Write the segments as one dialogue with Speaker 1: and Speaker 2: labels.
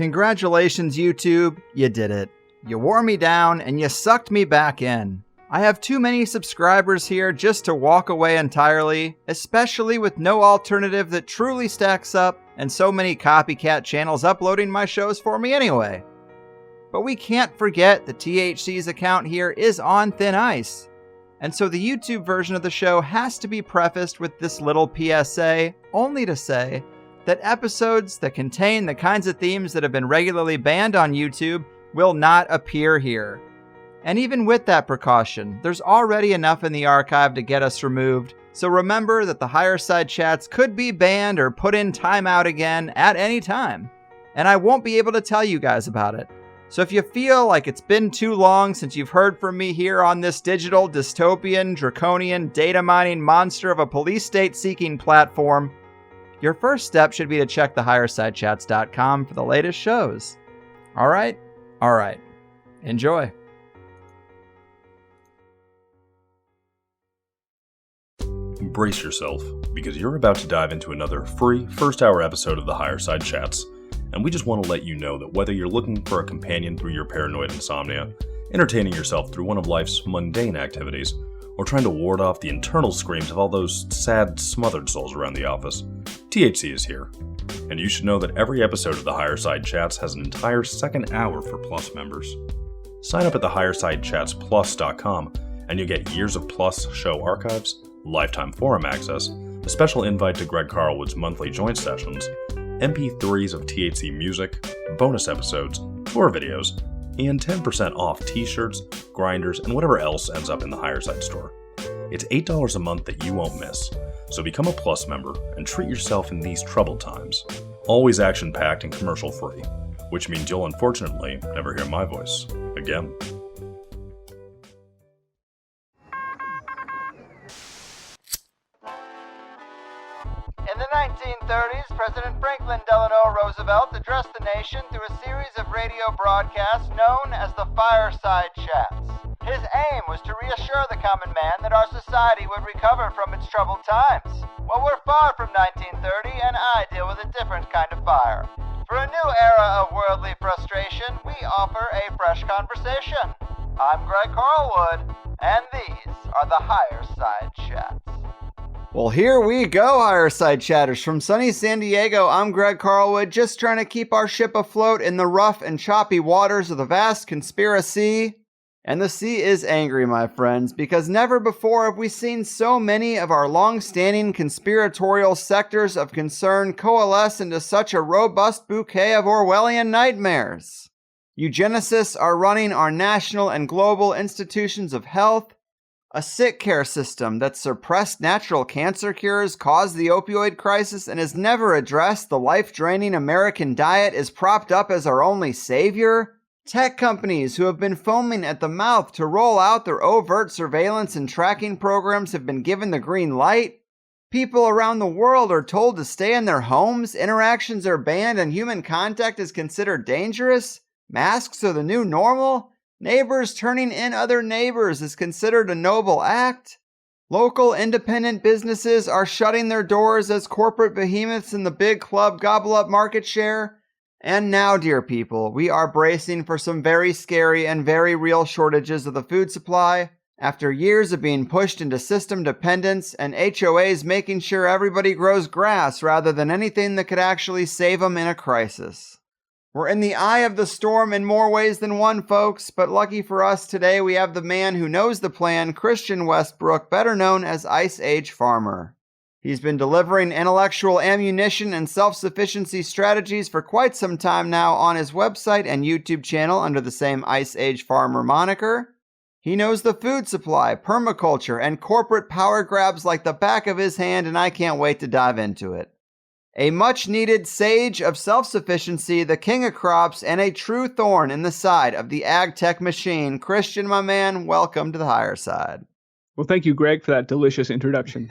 Speaker 1: Congratulations, YouTube. You did it. You wore me down and you sucked me back in. I have too many subscribers here just to walk away entirely, especially with no alternative that truly stacks up and so many copycat channels uploading my shows for me anyway. But we can't forget that THC's account here is on thin ice. And so the YouTube version of the show has to be prefaced with this little PSA, only to say that episodes that contain the kinds of themes that have been regularly banned on YouTube will not appear here. And even with that precaution, there's already enough in the archive to get us removed, so remember that the higher side chats could be banned or put in timeout again at any time. And I won't be able to tell you guys about it. So if you feel like it's been too long since you've heard from me here on this digital, dystopian, draconian, data mining monster of a police state seeking platform, your first step should be to check thehighersidechats.com for the latest shows. All right. Enjoy.
Speaker 2: Brace yourself, because you're about to dive into another free first-hour episode of the Higher Side Chats, and we just want to let you know that whether you're looking for a companion through your paranoid insomnia, entertaining yourself through one of life's mundane activities, or trying to ward off the internal screams of all those sad, smothered souls around the office, THC is here. And you should know that every episode of the Higher Side Chats has an entire second hour for Plus members. Sign up at thehighersidechatsplus.com and you'll get years of Plus show archives, lifetime forum access, a special invite to Greg Carlwood's monthly joint sessions, MP3s of THC music, bonus episodes, tour videos, and 10% off t-shirts, grinders, and whatever else ends up in the Higher Side store. It's $8 a month that you won't miss, so become a Plus member and treat yourself in these troubled times. Always action-packed and commercial-free, which means you'll unfortunately never hear my voice again.
Speaker 1: In the 1930s, President Franklin Delano Roosevelt addressed the nation through a series of radio broadcasts known as the Fireside Chats. His aim was to reassure the common man that our society would recover from its troubled times. Well, we're far from 1930, and I deal with a different kind of fire. For a new era of worldly frustration, we offer a fresh conversation. I'm Greg Carlwood, and these are the Higher Side Chats. Well, here we go, Higher Side Chatters. From sunny San Diego, I'm Greg Carlwood, just trying to keep our ship afloat in the rough and choppy waters of the vast conspiracy. And the sea is angry, my friends, because never before have we seen so many of our long-standing conspiratorial sectors of concern coalesce into such a robust bouquet of Orwellian nightmares. Eugenicists are running our national and global institutions of health. A sick care system that suppressed natural cancer cures, caused the opioid crisis, and has never addressed the life-draining American diet is propped up as our only savior. Tech companies who have been foaming at the mouth to roll out their overt surveillance and tracking programs have been given the green light. People around the world are told to stay in their homes, interactions are banned, and human contact is considered dangerous. Masks are the new normal. Neighbors turning in other neighbors is considered a noble act. Local independent businesses are shutting their doors as corporate behemoths in the big club gobble up market share. And now, dear people, we are bracing for some very scary and very real shortages of the food supply. After years of being pushed into system dependence and HOAs making sure everybody grows grass rather than anything that could actually save them in a crisis. We're in the eye of the storm in more ways than one, folks, but lucky for us today we have the man who knows the plan, Christian Westbrook, better known as Ice Age Farmer. He's been delivering intellectual ammunition and self-sufficiency strategies for quite some time now on his website and YouTube channel under the same Ice Age Farmer moniker. He knows the food supply, permaculture, and corporate power grabs like the back of his hand, and I can't wait to dive into it. A much-needed sage of self-sufficiency, the king of crops, and a true thorn in the side of the AgTech machine. Christian, my man, welcome to the Higher Side.
Speaker 3: Well, thank you, Greg, for that delicious introduction.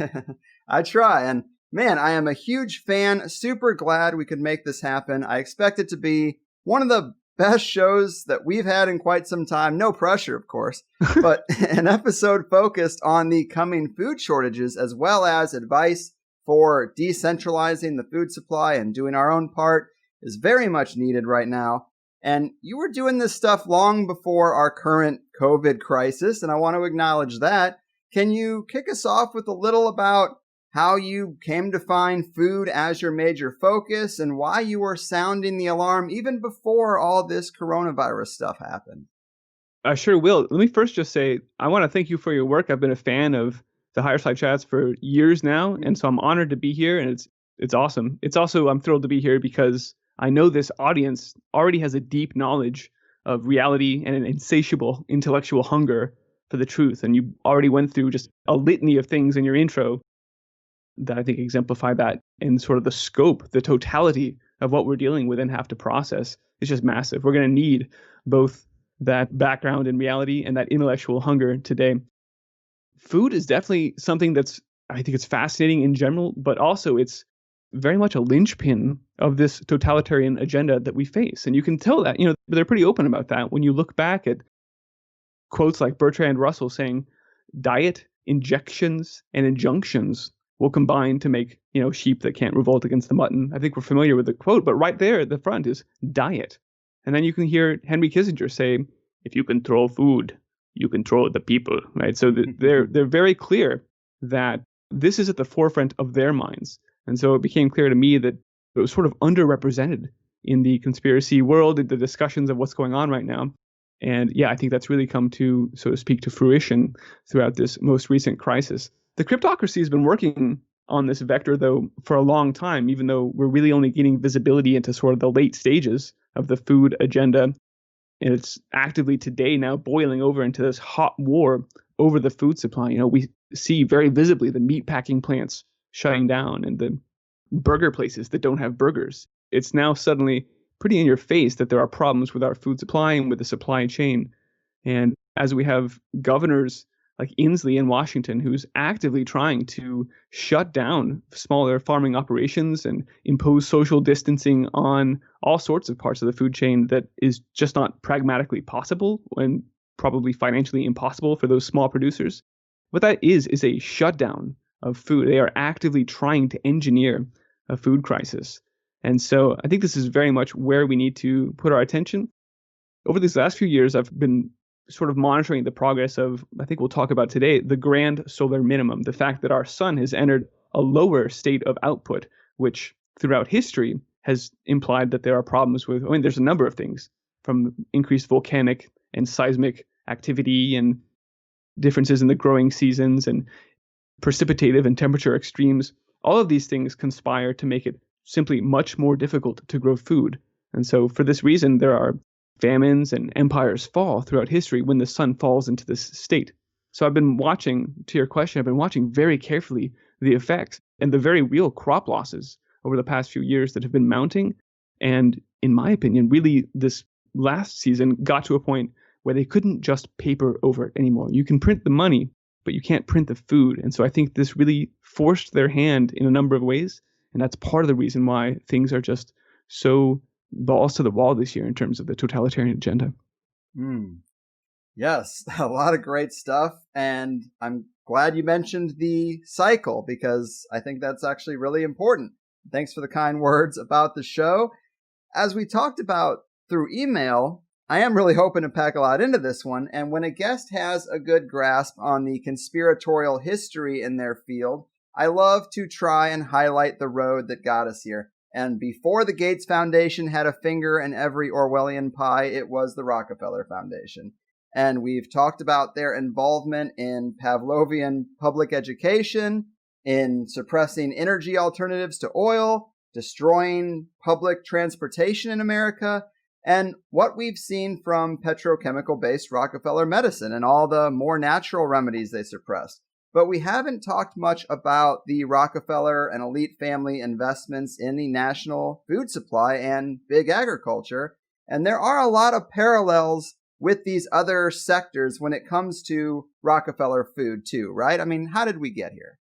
Speaker 1: I try, and man, I am a huge fan. Super glad we could make this happen. I expect it to be one of the best shows that we've had in quite some time. No pressure, of course, but an episode focused on the coming food shortages as well as advice for decentralizing the food supply and doing our own part is very much needed right now. And you were doing this stuff long before our current COVID crisis, and I want to acknowledge that. Can you kick us off with a little about how you came to find food as your major focus and why you were sounding the alarm even before all this coronavirus stuff happened?
Speaker 3: I sure will. Let me first just say, I want to thank you for your work. I've been a fan of the Higher Side Chats for years now, and so I'm honored to be here, and it's awesome. It's also, I'm thrilled to be here because I know this audience already has a deep knowledge of reality and an insatiable intellectual hunger for the truth, and you already went through just a litany of things in your intro that I think exemplify that, and sort of the scope, the totality of what we're dealing with and have to process is just massive. We're going to need both that background in reality and that intellectual hunger today. Food is definitely something that's, I think it's fascinating in general, but also it's very much a linchpin of this totalitarian agenda that we face. And you can tell that, they're pretty open about that when you look back at quotes like Bertrand Russell saying, diet, injections, and injunctions will combine to make, sheep that can't revolt against the mutton. I think we're familiar with the quote, but right there at the front is diet. And then you can hear Henry Kissinger say, if you control food, you control the people, right? So they're very clear that this is at the forefront of their minds. And so it became clear to me that it was sort of underrepresented in the conspiracy world, in the discussions of what's going on right now. And yeah, I think that's really come to, so to speak, to fruition throughout this most recent crisis. The cryptocracy has been working on this vector, though, for a long time, even though we're really only getting visibility into sort of the late stages of the food agenda. And it's actively today now boiling over into this hot war over the food supply. We see very visibly the meat packing plants shutting down and the burger places that don't have burgers. It's now suddenly pretty in your face that there are problems with our food supply and with the supply chain. And as we have governors like Inslee in Washington, who's actively trying to shut down smaller farming operations and impose social distancing on all sorts of parts of the food chain that is just not pragmatically possible and probably financially impossible for those small producers. What that is a shutdown of food. They are actively trying to engineer a food crisis. And so I think this is very much where we need to put our attention. Over these last few years, I've been sort of monitoring the progress of, I think we'll talk about today, the grand solar minimum, the fact that our sun has entered a lower state of output, which throughout history has implied that there are problems with, there's a number of things, from increased volcanic and seismic activity and differences in the growing seasons and precipitative and temperature extremes. All of these things conspire to make it simply much more difficult to grow food. And so for this reason, there are famines and empires fall throughout history when the sun falls into this state. So I've been watching, to your question, I've been watching very carefully the effects and the very real crop losses over the past few years that have been mounting. And in my opinion, really this last season got to a point where they couldn't just paper over it anymore. You can print the money, but you can't print the food. And so I think this really forced their hand in a number of ways. And that's part of the reason why things are just so balls to the wall this year in terms of the totalitarian agenda.
Speaker 1: Yes, a lot of great stuff. And I'm glad you mentioned the cycle because I think that's actually really important. Thanks for the kind words about the show. As we talked about through email, I am really hoping to pack a lot into this one. And when a guest has a good grasp on the conspiratorial history in their field, I love to try and highlight the road that got us here. And before the Gates Foundation had a finger in every Orwellian pie, it was the Rockefeller Foundation. And we've talked about their involvement in Pavlovian public education, in suppressing energy alternatives to oil, destroying public transportation in America, and what we've seen from petrochemical-based Rockefeller medicine and all the more natural remedies they suppressed. But we haven't talked much about the Rockefeller and elite family investments in the national food supply and big agriculture. And there are a lot of parallels with these other sectors when it comes to Rockefeller food too, right? I mean, how did we get here?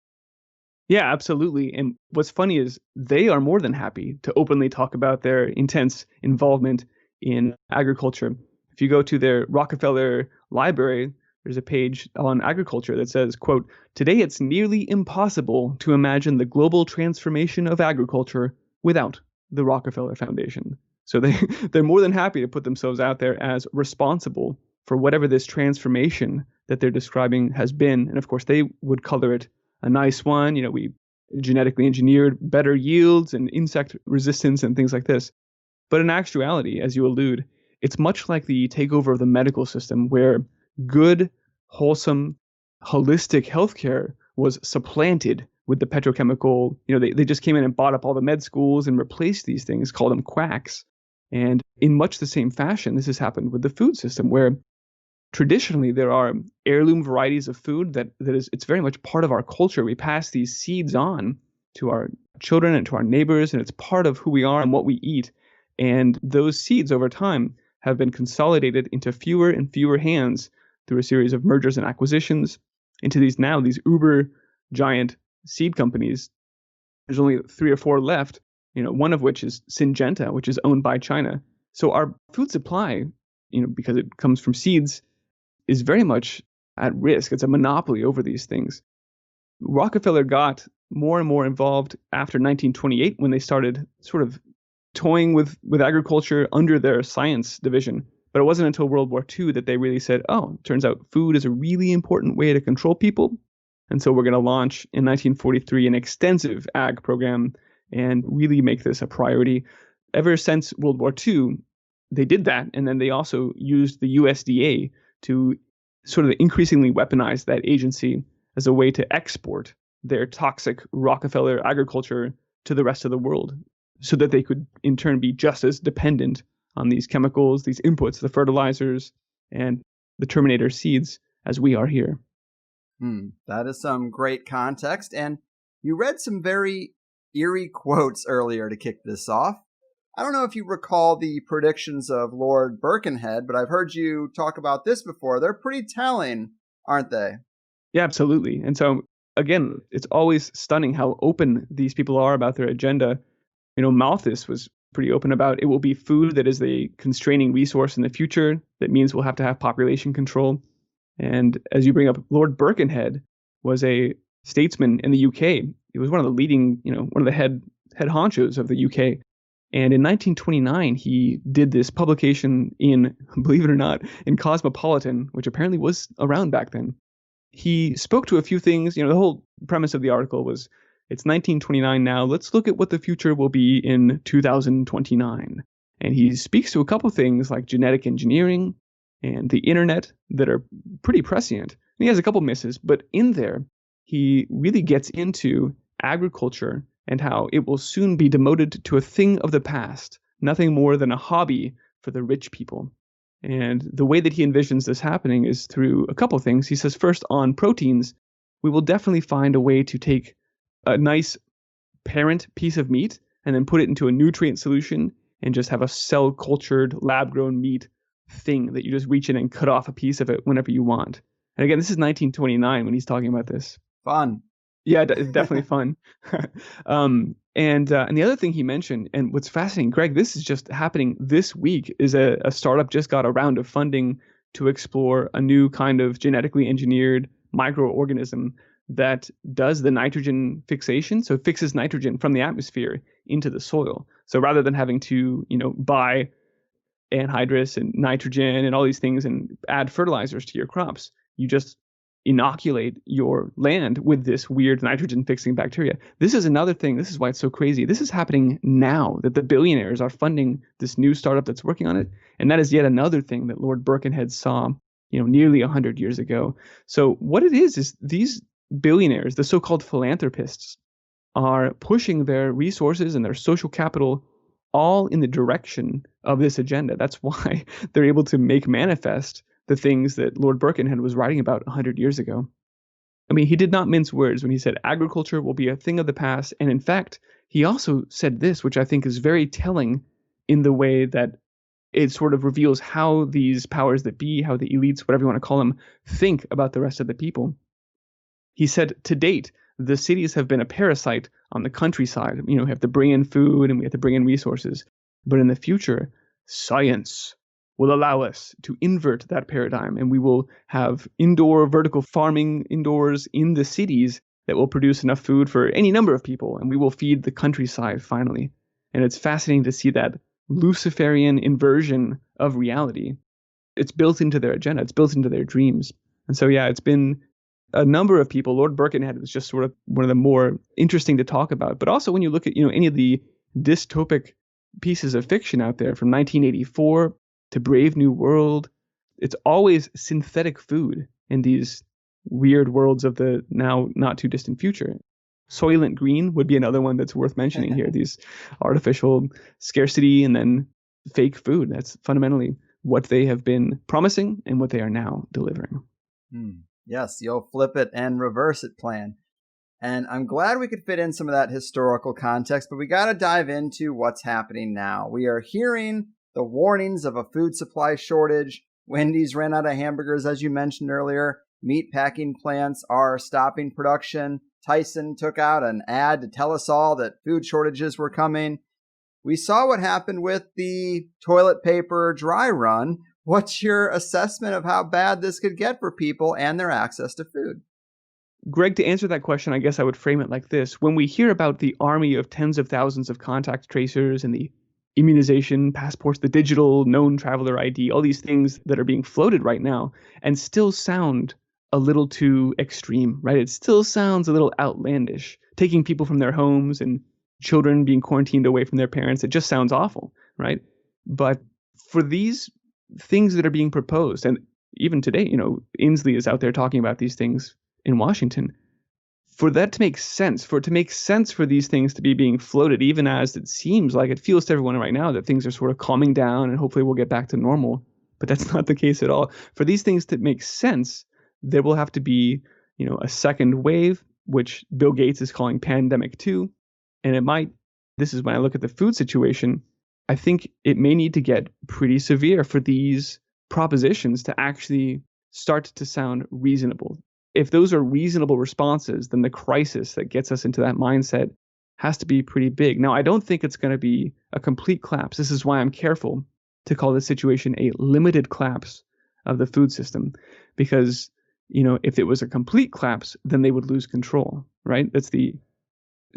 Speaker 3: Yeah, absolutely. And what's funny is they are more than happy to openly talk about their intense involvement in agriculture. If you go to their Rockefeller library, there's a page on agriculture that says, quote, "Today it's nearly impossible to imagine the global transformation of agriculture without the Rockefeller Foundation. So they're more than happy to put themselves out there as responsible for whatever this transformation that they're describing has been. And of course, they would color it a nice one. We genetically engineered better yields and insect resistance and things like this. But in actuality, as you allude, it's much like the takeover of the medical system, where good, wholesome, holistic healthcare was supplanted with the petrochemical. They just came in and bought up all the med schools and replaced these things, called them quacks. And in much the same fashion, this has happened with the food system, where traditionally there are heirloom varieties of food it's very much part of our culture. We pass these seeds on to our children and to our neighbors, and it's part of who we are and what we eat. And those seeds over time have been consolidated into fewer and fewer hands through a series of mergers and acquisitions into these uber giant seed companies. There's only 3 or 4 left, one of which is Syngenta, which is owned by China. So our food supply, because it comes from seeds, is very much at risk. It's a monopoly over these things. Rockefeller got more and more involved after 1928 when they started sort of toying with agriculture under their science division. But it wasn't until World War II that they really said, oh, it turns out food is a really important way to control people. And so we're going to launch in 1943 an extensive ag program and really make this a priority. Ever since World War II, they did that. And then they also used the USDA to sort of increasingly weaponize that agency as a way to export their toxic Rockefeller agriculture to the rest of the world, so that they could in turn be just as dependent on these chemicals, these inputs, the fertilizers, and the Terminator seeds as we are here.
Speaker 4: That is some great context. And you read some very eerie quotes earlier to kick this off. I don't know if you recall the predictions of Lord Birkenhead, but I've heard you talk about this before. They're pretty telling, aren't they?
Speaker 3: Yeah, absolutely. And so, again, it's always stunning how open these people are about their agenda. Malthus was pretty open about it will be food that is the constraining resource in the future. That means we'll have to have population control. And as you bring up, Lord Birkenhead was a statesman in the UK. He was one of the leading, one of the head honchos of the UK. And in 1929, he did this publication in, believe it or not, in Cosmopolitan, which apparently was around back then. He spoke to a few things. The whole premise of the article was, it's 1929 now. Let's look at what the future will be in 2029. And he speaks to a couple things like genetic engineering and the internet that are pretty prescient. And he has a couple misses, but in there, he really gets into agriculture and how it will soon be demoted to a thing of the past, nothing more than a hobby for the rich people. And the way that he envisions this happening is through a couple things. He says, first, on proteins, we will definitely find a way to take a nice parent piece of meat and then put it into a nutrient solution and just have a cell-cultured, lab-grown meat thing that you just reach in and cut off a piece of it whenever you want. And again, this is 1929 when he's talking about this.
Speaker 4: Fun.
Speaker 3: Yeah, it's definitely fun. And the other thing he mentioned, and what's fascinating, Greg, this is just happening this week, is a startup just got a round of funding to explore a new kind of genetically engineered microorganism that does the nitrogen fixation. So it fixes nitrogen from the atmosphere into the soil. So rather than having to, buy anhydrous and nitrogen and all these things and add fertilizers to your crops, you just inoculate your land with this weird nitrogen fixing bacteria. This is another thing. This is why it's so crazy. This is happening now, that the billionaires are funding this new startup that's working on it. And that is yet another thing that Lord Birkenhead saw, nearly 100 years ago. So what it is these billionaires, the so-called philanthropists, are pushing their resources and their social capital all in the direction of this agenda. That's why they're able to make manifest the things that Lord Birkenhead was writing about 100 years ago. I mean, he did not mince words when he said agriculture will be a thing of the past. And in fact, he also said this, which I think is very telling in the way that it sort of reveals how these powers that be, how the elites, whatever you want to call them, think about the rest of the people. He said, to date, the cities have been a parasite on the countryside. We have to bring in food and we have to bring in resources. But in the future, science will allow us to invert that paradigm, and we will have indoor vertical farming indoors in the cities that will produce enough food for any number of people, and we will feed the countryside finally. And it's fascinating to see that Luciferian inversion of reality. It's built into their agenda. It's built into their dreams. And so, yeah, it's been a number of people. Lord Birkenhead was just sort of one of the more interesting to talk about. But also when you look at, any of the dystopic pieces of fiction out there from 1984 to Brave New World, it's always synthetic food in these weird worlds of the now not too distant future. Soylent Green would be another one that's worth mentioning here. These artificial scarcity and then fake food. That's fundamentally what they have been promising and what they are now delivering.
Speaker 4: Yes, you'll flip it and reverse it plan. And I'm glad we could fit in some of that historical context, but we got to dive into what's happening now. We are hearing the warnings of a food supply shortage. Wendy's ran out of hamburgers, as you mentioned earlier. Meat packing plants are stopping production. Tyson took out an ad to tell us all that food shortages were coming. We saw what happened with the toilet paper dry run. What's your assessment of how bad this could get for people and their access to food?
Speaker 3: Greg, to answer that question, I guess I would frame it like this. When we hear about the army of tens of thousands of contact tracers and the immunization passports, the digital known traveler ID, all these things that are being floated right now and still sound a little too extreme, right? It still sounds a little outlandish, taking people from their homes and children being quarantined away from their parents. It just sounds awful, right? But for these things that are being proposed, and even today, Inslee is out there talking about these things in Washington, for that to make sense, for it to make sense for these things to be being floated, even as it seems like it feels to everyone right now that things are sort of calming down and hopefully we'll get back to normal. But that's not the case at all. For these things to make sense, there will have to be, a second wave, which Bill Gates is calling pandemic 2. And this is when I look at the food situation, I think it may need to get pretty severe for these propositions to actually start to sound reasonable. If those are reasonable responses, then the crisis that gets us into that mindset has to be pretty big. Now, I don't think it's going to be a complete collapse. This is why I'm careful to call this situation a limited collapse of the food system, because if it was a complete collapse, then they would lose control, right? That's the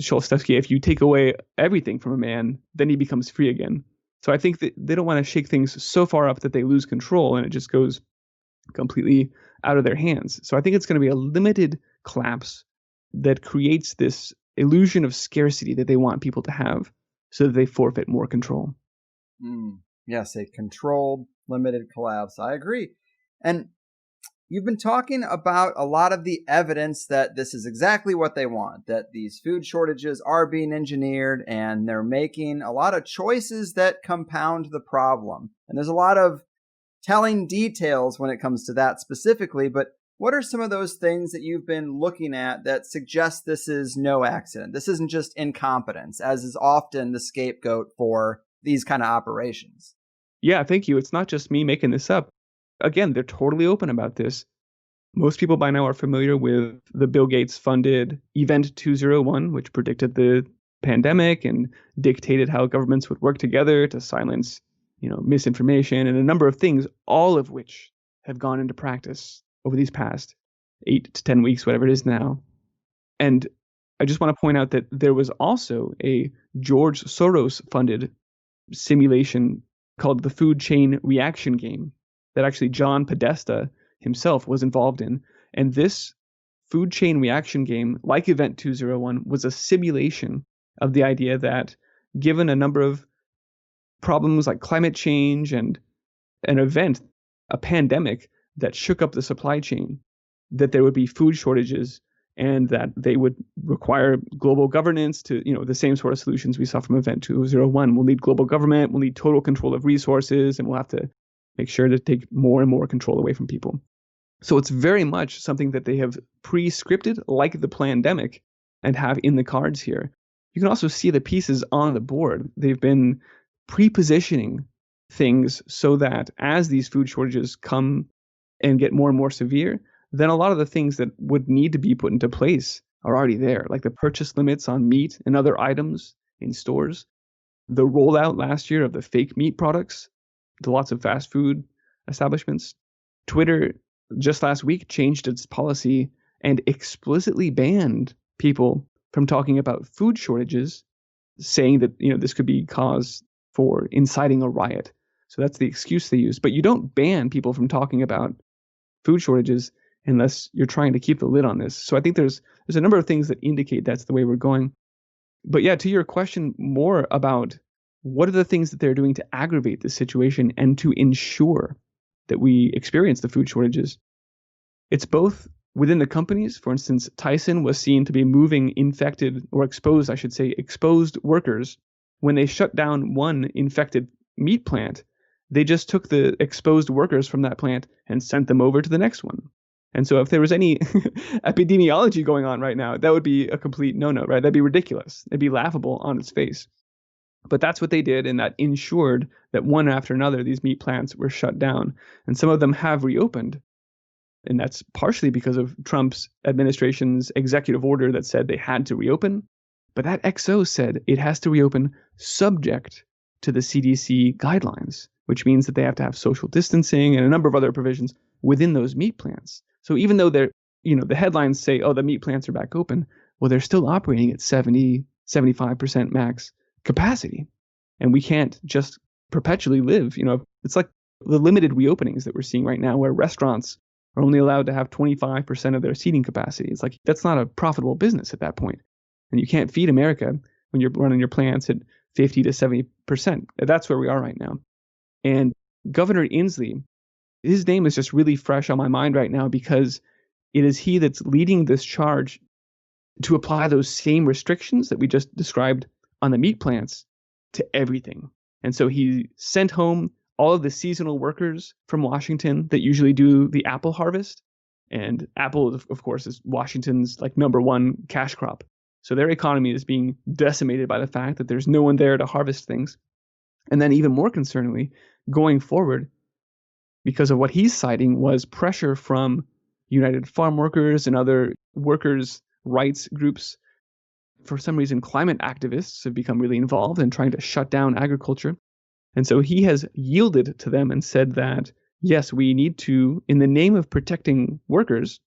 Speaker 3: Sholstowski. If you take away everything from a man, then he becomes free again. So I think that they don't want to shake things so far up that they lose control and it just goes completely out of their hands. So I think it's going to be a limited collapse that creates this illusion of scarcity that they want people to have so that they forfeit more control.
Speaker 4: Yes, a controlled, limited collapse. I agree. And you've been talking about a lot of the evidence that this is exactly what they want, that these food shortages are being engineered and they're making a lot of choices that compound the problem. And there's a lot of telling details when it comes to that specifically, but what are some of those things that you've been looking at that suggest this is no accident? This isn't just incompetence, as is often the scapegoat for these kind of operations.
Speaker 3: Yeah, thank you. It's not just me making this up. Again, they're totally open about this. Most people by now are familiar with the Bill Gates funded Event 201, which predicted the pandemic and dictated how governments would work together to silence, misinformation and a number of things, all of which have gone into practice over these past 8 to 10 weeks, whatever it is now. And I just want to point out that there was also a George Soros funded simulation called the Food Chain Reaction Game that actually John Podesta himself was involved in. And this food chain reaction game, like Event 201, was a simulation of the idea that given a number of problems like climate change and an event, a pandemic that shook up the supply chain, that there would be food shortages and that they would require global governance to, the same sort of solutions we saw from Event 201. We'll need global government, we'll need total control of resources, and we'll have to make sure to take more and more control away from people. So it's very much something that they have pre-scripted, like the pandemic, and have in the cards here. You can also see the pieces on the board. They've been pre-positioning things so that as these food shortages come and get more and more severe, then a lot of the things that would need to be put into place are already there, like the purchase limits on meat and other items in stores, the rollout last year of the fake meat products to lots of fast food establishments. Twitter just last week changed its policy and explicitly banned people from talking about food shortages saying that, this could be cause for inciting a riot. So that's the excuse they use. But you don't ban people from talking about food shortages unless you're trying to keep the lid on this. So I think there's a number of things that indicate that's the way we're going. But yeah, to your question more about what are the things that they're doing to aggravate this situation and to ensure that we experience the food shortages. It's both within the companies. For instance, Tyson was seen to be moving infected, or exposed, I should say, exposed workers. When they shut down one infected meat plant, they just took the exposed workers from that plant and sent them over to the next one. And so if there was any epidemiology going on right now, that would be a complete no-no, right? That'd be ridiculous. It'd be laughable on its face. But that's what they did, and that ensured that one after another, these meat plants were shut down. And some of them have reopened. And that's partially because of Trump's administration's executive order that said they had to reopen. But that XO said it has to reopen subject to the CDC guidelines, which means that they have to have social distancing and a number of other provisions within those meat plants. So even though they're, the headlines say, oh, the meat plants are back open, well, they're still operating at 70, 75% max capacity. And we can't just perpetually live. It's like the limited reopenings that we're seeing right now, where restaurants are only allowed to have 25% of their seating capacity. It's like, that's not a profitable business at that point. And you can't feed America when you're running your plants at 50 to 70%. That's where we are right now. And Governor Inslee, his name is just really fresh on my mind right now, because it is he that's leading this charge to apply those same restrictions that we just described on the meat plants to everything. And so he sent home all of the seasonal workers from Washington that usually do the apple harvest. And apple, of course, is Washington's number one cash crop. So their economy is being decimated by the fact that there's no one there to harvest things. And then even more concerningly, going forward, because of what he's citing was pressure from United Farm Workers and other workers' rights groups. For some reason, climate activists have become really involved in trying to shut down agriculture. And so he has yielded to them and said that, yes, we need to, in the name of protecting workers,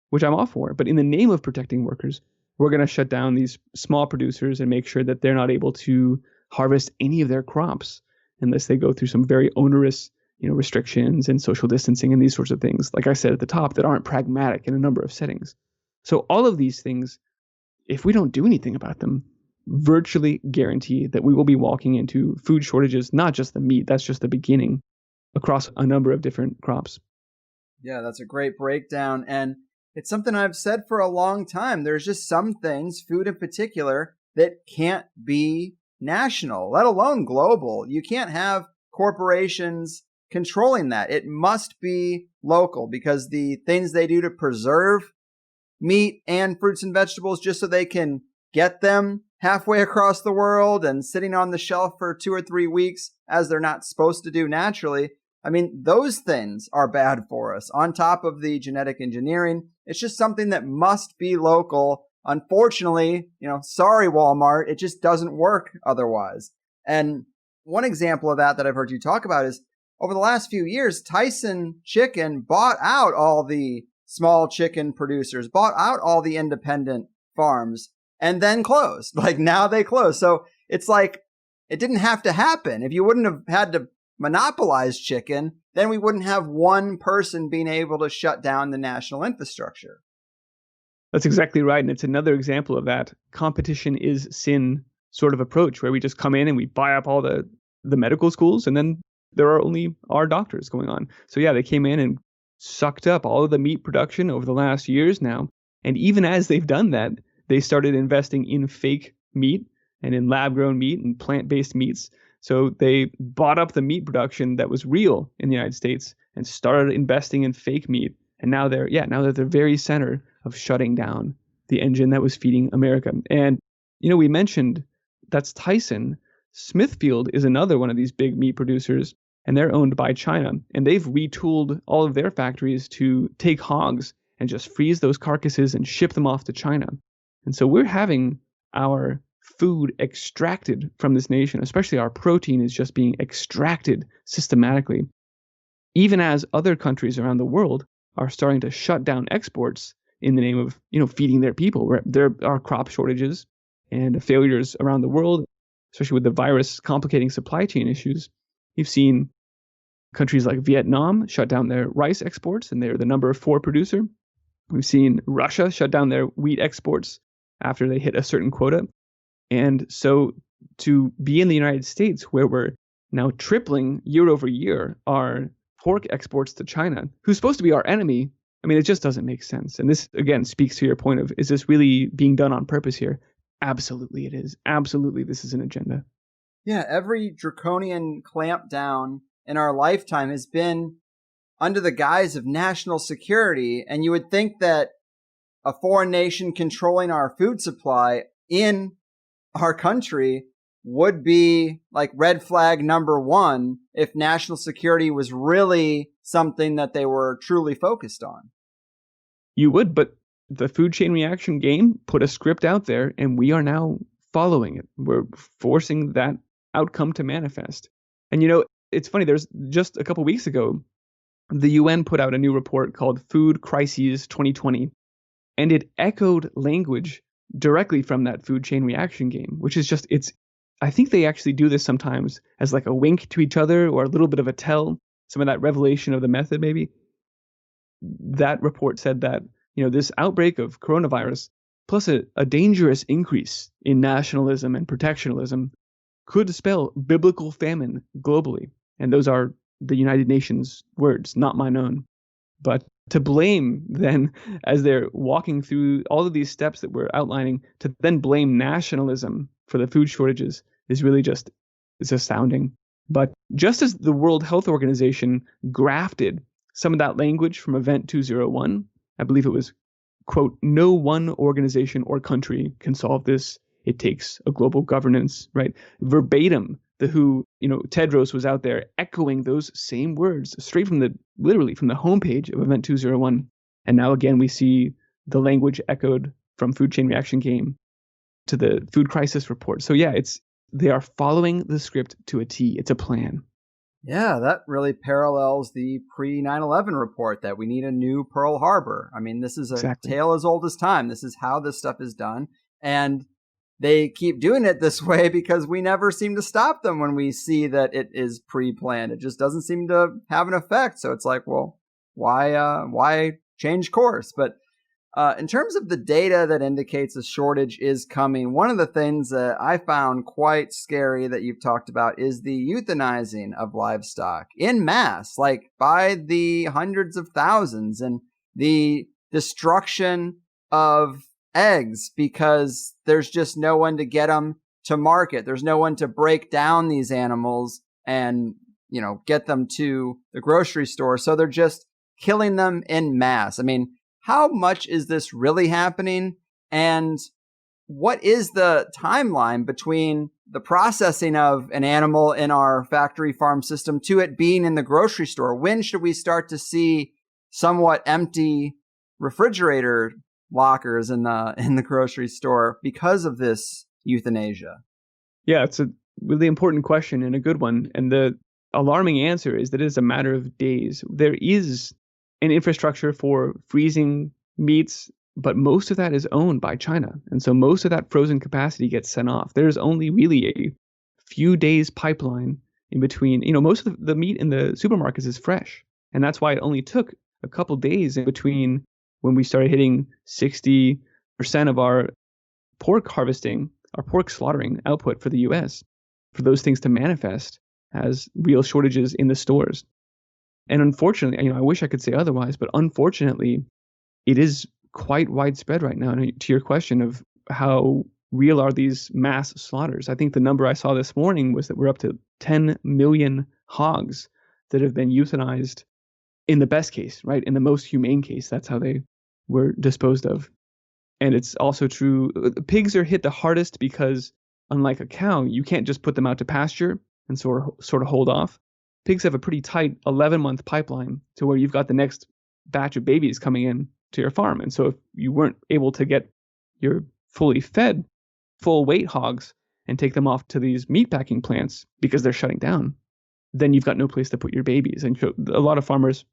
Speaker 3: which I'm all for, but in the name of protecting workers, we're going to shut down these small producers and make sure that they're not able to harvest any of their crops unless they go through some very onerous restrictions and social distancing and these sorts of things, like I said at the top, that aren't pragmatic in a number of settings. So all of these things, if we don't do anything about them, virtually guarantee that we will be walking into food shortages, not just the meat, that's just the beginning, across a number of different crops.
Speaker 4: Yeah, that's a great breakdown. And it's something I've said for a long time. There's just some things, food in particular, that can't be national, let alone global. You can't have corporations controlling that. It must be local, because the things they do to preserve meat and fruits and vegetables just so they can get them halfway across the world and sitting on the shelf for 2 or 3 weeks as they're not supposed to do naturally. I mean, those things are bad for us. On top of the genetic engineering, it's just something that must be local. Unfortunately, sorry, Walmart, it just doesn't work otherwise. And one example of that I've heard you talk about is over the last few years, Tyson Chicken bought out all the small chicken producers, bought out all the independent farms, and then closed. Now they close. So it's like, it didn't have to happen. If you wouldn't have had to monopolize chicken, then we wouldn't have one person being able to shut down the national infrastructure.
Speaker 3: That's exactly right. And it's another example of that competition is sin sort of approach, where we just come in and we buy up all the medical schools, and then there are only our doctors going on. So yeah, they came in and sucked up all of the meat production over the last years now. And even as they've done that, they started investing in fake meat and in lab-grown meat and plant-based meats. So they bought up the meat production that was real in the United States and started investing in fake meat. And now they're at the very center of shutting down the engine that was feeding America. And, we mentioned that's Tyson. Smithfield is another one of these big meat producers, and they're owned by China. And they've retooled all of their factories to take hogs and just freeze those carcasses and ship them off to China. And so we're having our food extracted from this nation, especially our protein is just being extracted systematically, even as other countries around the world are starting to shut down exports in the name of, feeding their people. There are crop shortages and failures around the world. especially with the virus complicating supply chain issues. You've seen countries like Vietnam shut down their rice exports, and they're the number 4 producer. We've seen Russia shut down their wheat exports after they hit a certain quota. And so to be in the United States, where we're now tripling year over year our pork exports to China, who's supposed to be our enemy, I mean, it just doesn't make sense. And this, again, speaks to your point of, is this really being done on purpose here? Absolutely it is. Absolutely, this is an agenda.
Speaker 4: Yeah, every draconian clampdown in our lifetime has been under the guise of national security. And you would think that a foreign nation controlling our food supply in our country would be like red flag number 1 if national security was really something that they were truly focused on.
Speaker 3: You would, but the food chain reaction game put a script out there, and we are now following it. We're forcing that outcome to manifest. And you know, it's funny, there's just a couple weeks ago, the UN put out a new report called Food Crises 2020, and it echoed language directly from that food chain reaction game, which is just, I think they actually do this sometimes as like a wink to each other or a little bit of a tell, some of that revelation of the method maybe. That report said that, you know, this outbreak of coronavirus plus a dangerous increase in nationalism and protectionism could spell biblical famine globally. And those are the United Nations words, not mine own. But to blame then, as they're walking through all of these steps that we're outlining, to then blame nationalism for the food shortages is really just, it's astounding. But just as the World Health Organization grafted some of that language from Event 201, I believe it was, quote, no one organization or country can solve this. It takes a global governance, right? Verbatim, the WHO, you know, Tedros was out there echoing those same words straight from literally from the homepage of Event 201. And now again, we see the language echoed from Food Chain Reaction Game to the Food Crisis Report. So yeah, they are following the script to a T. It's a plan.
Speaker 4: Yeah, that really parallels the pre-9/11 report that we need a new Pearl Harbor. I mean, this is a tale as old as time. This is how this stuff is done. And they keep doing it this way because we never seem to stop them when we see that it is pre-planned. It just doesn't seem to have an effect. So it's like, well, why change course? But in terms of the data that indicates a shortage is coming, one of the things that I found quite scary that you've talked about is the euthanizing of livestock in mass, like by the hundreds of thousands, and the destruction of eggs because there's just no one to get them to market. There's no one to break down these animals and, you know, get them to the grocery store. So they're just killing them in mass. I mean, how much is this really happening? And what is the timeline between the processing of an animal in our factory farm system to it being in the grocery store? When should we start to see somewhat empty refrigerator lockers in the grocery store because of this euthanasia?
Speaker 3: Yeah, it's a really important question and a good one. And the alarming answer is that it is a matter of days. There is an infrastructure for freezing meats, but most of that is owned by China. And so most of that frozen capacity gets sent off. There's only really a few days pipeline in between. You know, most of the meat in the supermarkets is fresh. And that's why it only took a couple days in between when we started hitting 60% of our pork harvesting, our pork slaughtering output for the US, for those things to manifest as real shortages in the stores. And unfortunately, you know, I wish I could say otherwise, but unfortunately, it is quite widespread right now. And to your question of how real are these mass slaughters, I think the number I saw this morning was that we're up to 10 million hogs that have been euthanized in the best case, right? In the most humane case, that's how they were disposed of. And it's also true, pigs are hit the hardest because unlike a cow, you can't just put them out to pasture and sort of hold off. Pigs have a pretty tight 11-month pipeline to where you've got the next batch of babies coming in to your farm. And so if you weren't able to get your fully fed, full weight hogs and take them off to these meatpacking plants because they're shutting down, then you've got no place to put your babies. And so a lot of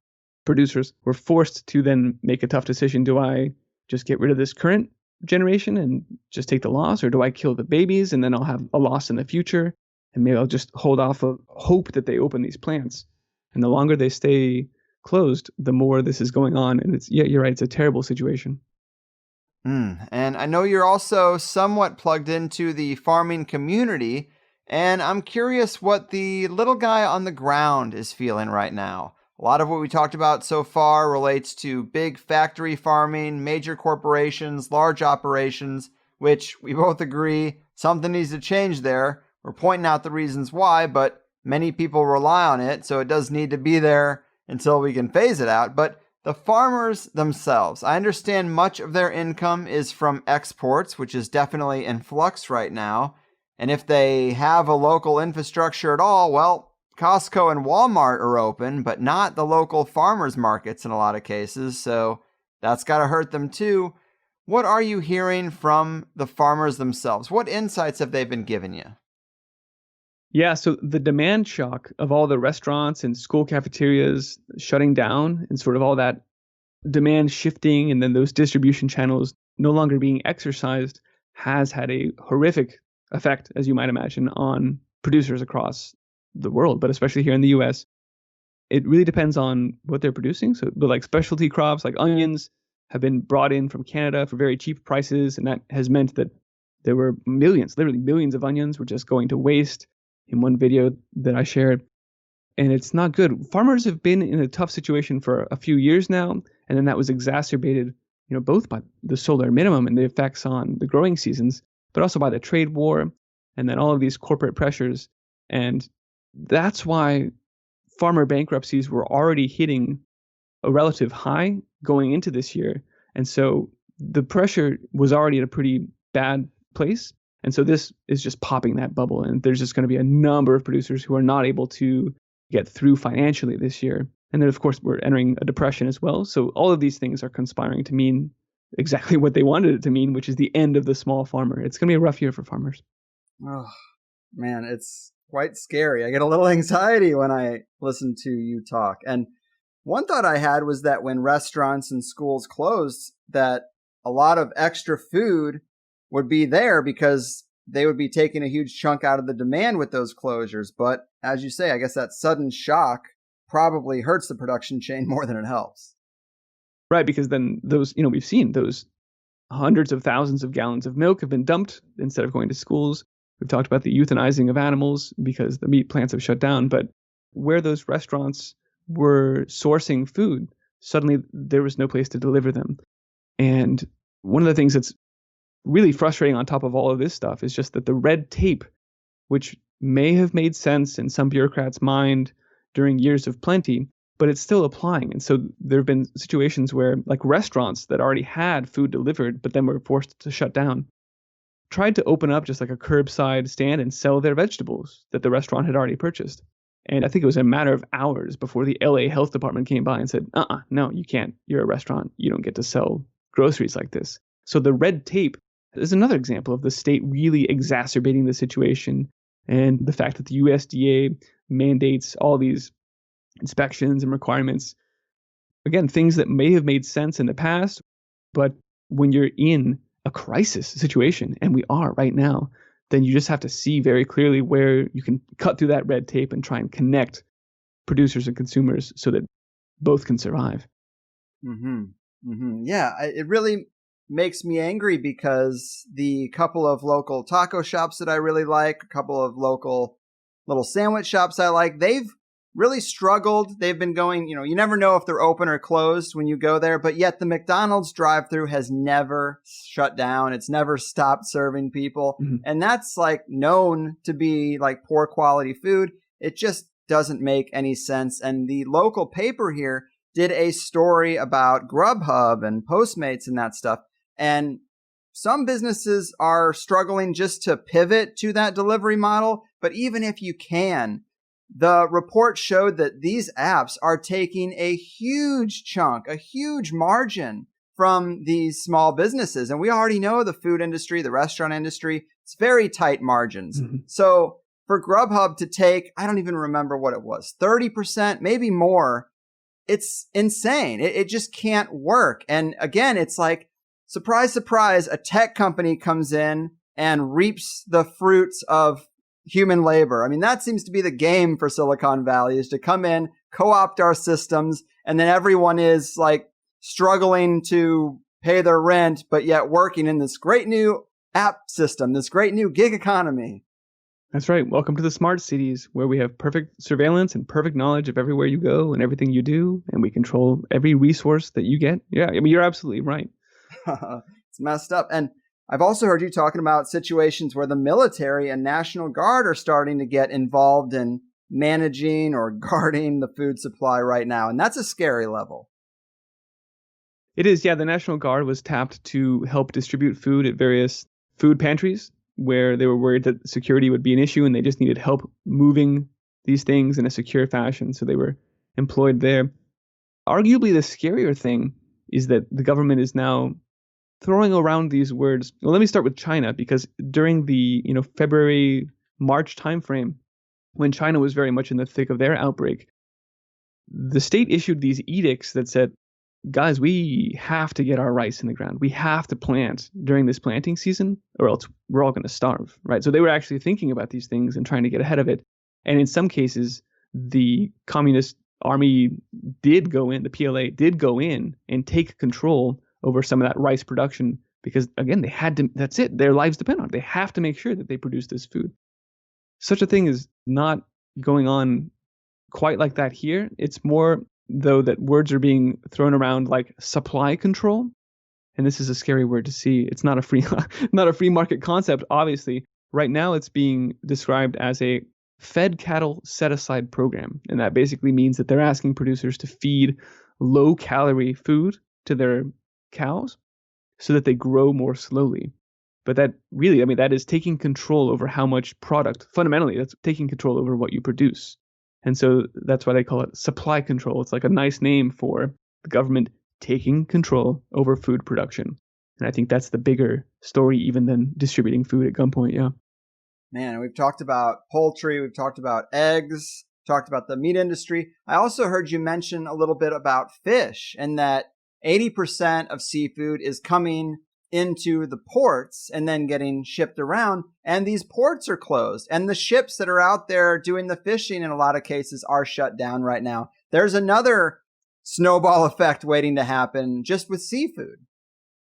Speaker 3: producers were forced to then make a tough decision. Do I just get rid of this current generation and just take the loss? Or do I kill the babies and then I'll have a loss in the future? And maybe I'll just hold off of hope that they open these plants. And the longer they stay closed, the more this is going on. And you're right, it's a terrible situation.
Speaker 4: And I know you're also somewhat plugged into the farming community, and I'm curious what the little guy on the ground is feeling right now. A lot of what we talked about so far relates to big factory farming, major corporations, large operations, which we both agree something needs to change there. We're pointing out the reasons why, but many people rely on it, so it does need to be there until we can phase it out. But the farmers themselves, I understand much of their income is from exports, which is definitely in flux right now. And if they have a local infrastructure at all, well, Costco and Walmart are open, but not the local farmers markets in a lot of cases. So that's got to hurt them too. What are you hearing from the farmers themselves? What insights have they been giving you?
Speaker 3: Yeah, so the demand shock of all the restaurants and school cafeterias shutting down and sort of all that demand shifting and then those distribution channels no longer being exercised has had a horrific effect, as you might imagine, on producers across the world, but especially here in the US. It really depends on what they're producing. So, but like specialty crops like onions have been brought in from Canada for very cheap prices, and that has meant that there were millions, literally millions of onions were just going to waste in one video that I shared. And it's not good. Farmers have been in a tough situation for a few years now, and then that was exacerbated, both by the solar minimum and the effects on the growing seasons, but also by the trade war and then all of these corporate pressures. And that's why farmer bankruptcies were already hitting a relative high going into this year. And so the pressure was already at a pretty bad place. And so this is just popping that bubble. And there's just going to be a number of producers who are not able to get through financially this year. And then, of course, we're entering a depression as well. So all of these things are conspiring to mean exactly what they wanted it to mean, which is the end of the small farmer. It's going to be a rough year for farmers.
Speaker 4: Oh, man, it's quite scary. I get a little anxiety when I listen to you talk. And one thought I had was that when restaurants and schools closed, that a lot of extra food would be there because they would be taking a huge chunk out of the demand with those closures. But as you say, I guess that sudden shock probably hurts the production chain more than it helps.
Speaker 3: Right, because then those, we've seen those hundreds of thousands of gallons of milk have been dumped instead of going to schools. We've talked about the euthanizing of animals because the meat plants have shut down. But where those restaurants were sourcing food, suddenly there was no place to deliver them. And one of the things that's really frustrating on top of all of this stuff is just that the red tape, which may have made sense in some bureaucrats' mind during years of plenty, but it's still applying. And so there have been situations where like restaurants that already had food delivered, but then were forced to shut down, tried to open up just like a curbside stand and sell their vegetables that the restaurant had already purchased. And I think it was a matter of hours before the LA Health Department came by and said, no, you can't. You're a restaurant. You don't get to sell groceries like this. So the red tape is another example of the state really exacerbating the situation, and the fact that the USDA mandates all these inspections and requirements. Again, things that may have made sense in the past, but when you're in a crisis situation, and we are right now, then you just have to see very clearly where you can cut through that red tape and try and connect producers and consumers so that both can survive.
Speaker 4: Yeah, it really makes me angry because the couple of local taco shops that I really like, a couple of local little sandwich shops I like, they've really struggled. They've been going, you never know if they're open or closed when you go there, but yet the McDonald's drive-thru has never shut down. It's never stopped serving people. And that's like known to be like poor quality food. It just doesn't make any sense. And the local paper here did a story about Grubhub and Postmates and that stuff. And some businesses are struggling just to pivot to that delivery model. But even if you can, the report showed that these apps are taking a huge chunk, a huge margin from these small businesses. And we already know the food industry, the restaurant industry, it's very tight margins. So for Grubhub to take, I don't even remember what it was, 30%, maybe more, it's insane. It just can't work. And again, it's like surprise, surprise, a tech company comes in and reaps the fruits of human labor. I mean, that seems to be the game for Silicon Valley, is to come in, co-opt our systems, and then everyone is like struggling to pay their rent, but yet working in this great new app system, this great new gig economy.
Speaker 3: That's right. Welcome to the smart cities, where we have perfect surveillance and perfect knowledge of everywhere you go and everything you do, and we control every resource that you get. Yeah, I mean, you're absolutely right.
Speaker 4: It's messed up. And I've also heard you talking about situations where the military and National Guard are starting to get involved in managing or guarding the food supply right now. And that's a scary level.
Speaker 3: It is, yeah. The National Guard was tapped to help distribute food at various food pantries where they were worried that security would be an issue and they just needed help moving these things in a secure fashion. So they were employed there. Arguably, the scarier thing is that the government is now throwing around these words. Well, let me start with China, because during the February, March timeframe, when China was very much in the thick of their outbreak, the state issued these edicts that said, guys, we have to get our rice in the ground. We have to plant during this planting season, or else we're all going to starve, right? So they were actually thinking about these things and trying to get ahead of it. And in some cases, the Communist Army did go in, the PLA did go in and take control over some of that rice production because, again, they had to, that's it. Their lives depend on it. They have to make sure that they produce this food. Such a thing is not going on quite like that here. It's more, though, that words are being thrown around like supply control, and this is a scary word to see. It's not a free market concept, obviously. Right now it's being described as a fed cattle set aside program, and that basically means that they're asking producers to feed low calorie food to their cows so that they grow more slowly. But that really, I mean, that is taking control over how much product, fundamentally, that's taking control over what you produce. And so that's why they call it supply control. It's like a nice name for the government taking control over food production. And I think that's the bigger story even than distributing food at gunpoint, yeah.
Speaker 4: Man, we've talked about poultry, we've talked about eggs, talked about the meat industry. I also heard you mention a little bit about fish, and that 80% of seafood is coming into the ports and then getting shipped around, and these ports are closed, and the ships that are out there doing the fishing in a lot of cases are shut down right now. There's another snowball effect waiting to happen just with seafood.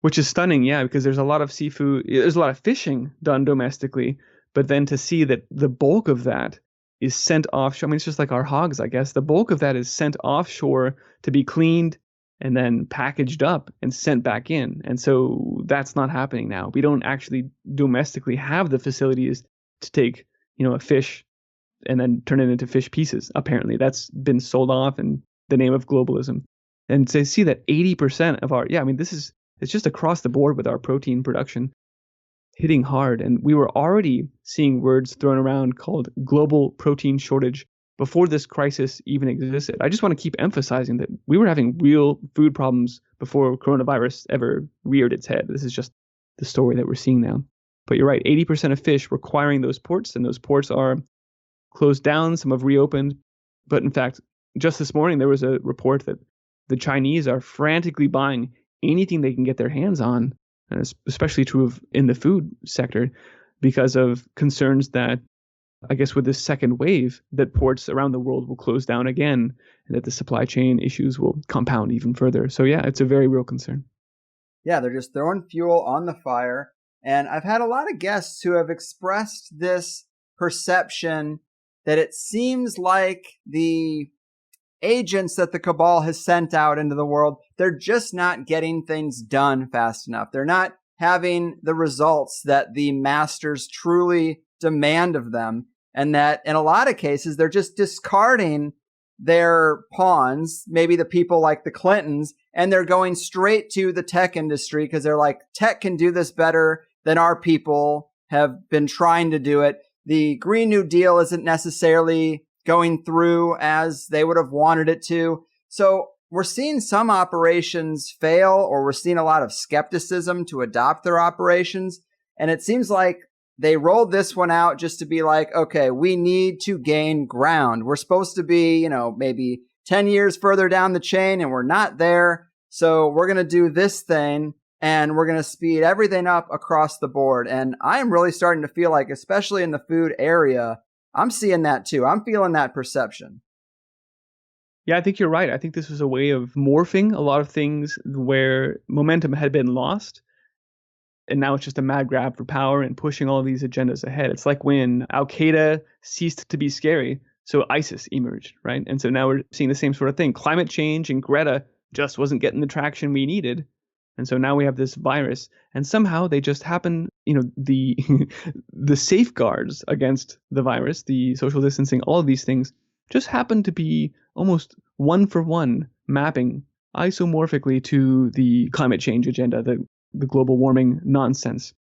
Speaker 3: Which is stunning, yeah, because there's a lot of seafood, there's a lot of fishing done domestically, but then to see that the bulk of that is sent offshore, I mean, it's just like our hogs, I guess. The bulk of that is sent offshore to be cleaned and then packaged up and sent back in. And so that's not happening now. We don't actually domestically have the facilities to take, a fish and then turn it into fish pieces. Apparently that's been sold off in the name of globalism. And to see that 80% of our, it's just across the board with our protein production hitting hard. And we were already seeing words thrown around called global protein shortage before this crisis even existed. I just want to keep emphasizing that we were having real food problems before coronavirus ever reared its head. This is just the story that we're seeing now. But you're right, 80% of fish requiring those ports, and those ports are closed down. Some have reopened. But in fact, just this morning, there was a report that the Chinese are frantically buying anything they can get their hands on, and it's especially true in the food sector, because of concerns that, I guess, with this second wave, that ports around the world will close down again and that the supply chain issues will compound even further. So yeah, it's a very real concern.
Speaker 4: Yeah, they're just throwing fuel on the fire. And I've had a lot of guests who have expressed this perception that it seems like the agents that the cabal has sent out into the world, they're just not getting things done fast enough. They're not having the results that the masters truly demand of them, and that in a lot of cases they're just discarding their pawns, maybe the people like the Clintons, and they're going straight to the tech industry because they're like, tech can do this better than our people have been trying to do it. The Green New Deal isn't necessarily going through as they would have wanted it to. So we're seeing some operations fail, or we're seeing a lot of skepticism to adopt their operations. And it seems like they rolled this one out just to be like, okay, we need to gain ground. We're supposed to be, maybe 10 years further down the chain and we're not there. So we're going to do this thing and we're going to speed everything up across the board. And I'm really starting to feel like, especially in the food area, I'm seeing that too. I'm feeling that perception.
Speaker 3: Yeah, I think you're right. I think this was a way of morphing a lot of things where momentum had been lost. And now it's just a mad grab for power and pushing all of these agendas ahead. It's like when Al-Qaeda ceased to be scary, so ISIS emerged, right? And so now we're seeing the same sort of thing. Climate change and Greta just wasn't getting the traction we needed. And so now we have this virus, and somehow they just happen, the the safeguards against the virus, the social distancing, all of these things just happen to be almost one for one mapping isomorphically to the climate change agenda, the global warming nonsense.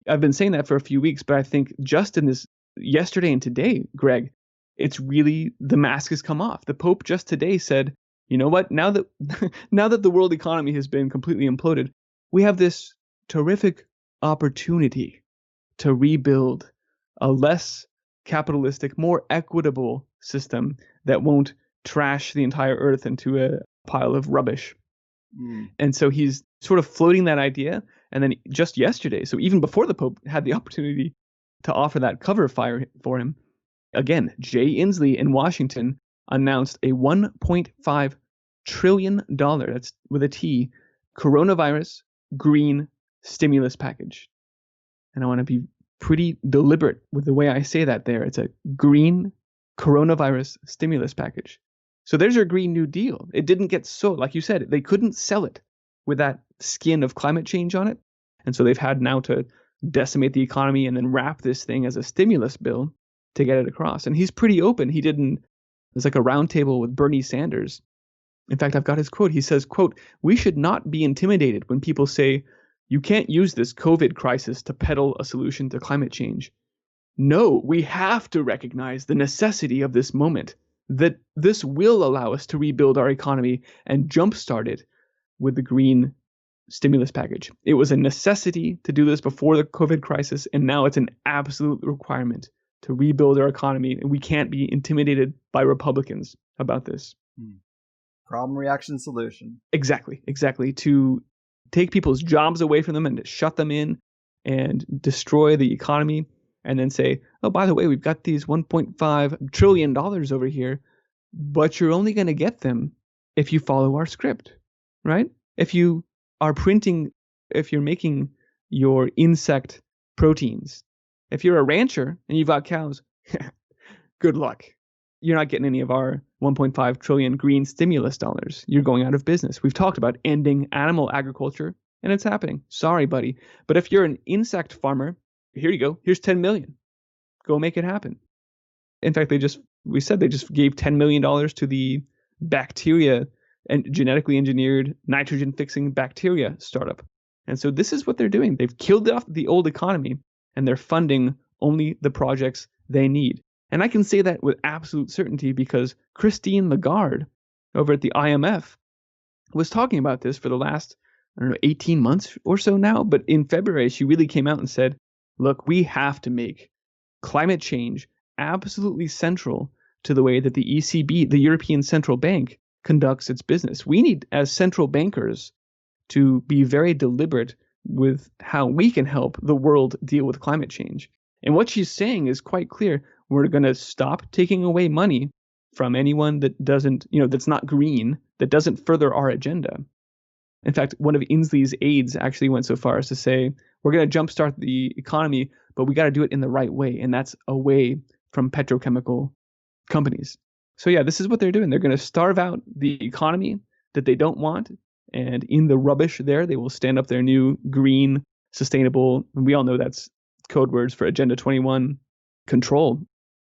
Speaker 3: I've been saying that for a few weeks, but I think just in this yesterday and today, Greg, it's really the mask has come off. The Pope just today said, you know what? Now that the world economy has been completely imploded, we have this terrific opportunity to rebuild a less capitalistic, more equitable system that won't trash the entire earth into a pile of rubbish. And so he's sort of floating that idea. And then just yesterday, so even before the Pope had the opportunity to offer that cover fire for him, again, Jay Inslee in Washington announced a $1.5 trillion, that's with a T, coronavirus green stimulus package. And I want to be pretty deliberate with the way I say that there. It's a green coronavirus stimulus package. So there's your Green New Deal. It didn't get sold. Like you said, they couldn't sell it with that skin of climate change on it. And so they've had now to decimate the economy and then wrap this thing as a stimulus bill to get it across. And he's pretty open. There's like a roundtable with Bernie Sanders. In fact, I've got his quote. He says, quote, "We should not be intimidated when people say, you can't use this COVID crisis to peddle a solution to climate change. No, we have to recognize the necessity of this moment, that this will allow us to rebuild our economy and jumpstart it with the green stimulus package. It was a necessity to do this before the COVID crisis, and now it's an absolute requirement to rebuild our economy, and we can't be intimidated by Republicans about this."
Speaker 4: Problem, reaction, solution.
Speaker 3: Exactly. To take people's jobs away from them and to shut them in and destroy the economy, and then say, oh, by the way, we've got these $1.5 trillion over here, but you're only going to get them if you follow our script, right? If you're making your insect proteins, if you're a rancher and you've got cows, good luck. You're not getting any of our 1.5 trillion green stimulus dollars. You're going out of business. We've talked about ending animal agriculture, and it's happening. Sorry, buddy. But if you're an insect farmer, here you go. Here's 10 million. Go make it happen. In fact, they just gave $10 million to the bacteria and genetically engineered nitrogen fixing bacteria startup. And so this is what they're doing. They've killed off the old economy, and they're funding only the projects they need. And I can say that with absolute certainty because Christine Lagarde over at the IMF was talking about this for the last, 18 months or so now. But in February, she really came out and said, look, we have to make climate change absolutely central to the way that the ECB, the European Central Bank, conducts its business. We need, as central bankers, to be very deliberate with how we can help the world deal with climate change. And what she's saying is quite clear. We're going to stop taking away money from anyone that doesn't, that's not green, that doesn't further our agenda. In fact, one of Inslee's aides actually went so far as to say, we're going to jumpstart the economy, but we got to do it in the right way. And that's away from petrochemical companies. So yeah, this is what they're doing. They're going to starve out the economy that they don't want. And in the rubbish there, they will stand up their new green, sustainable, and we all know that's code words for Agenda 21 control.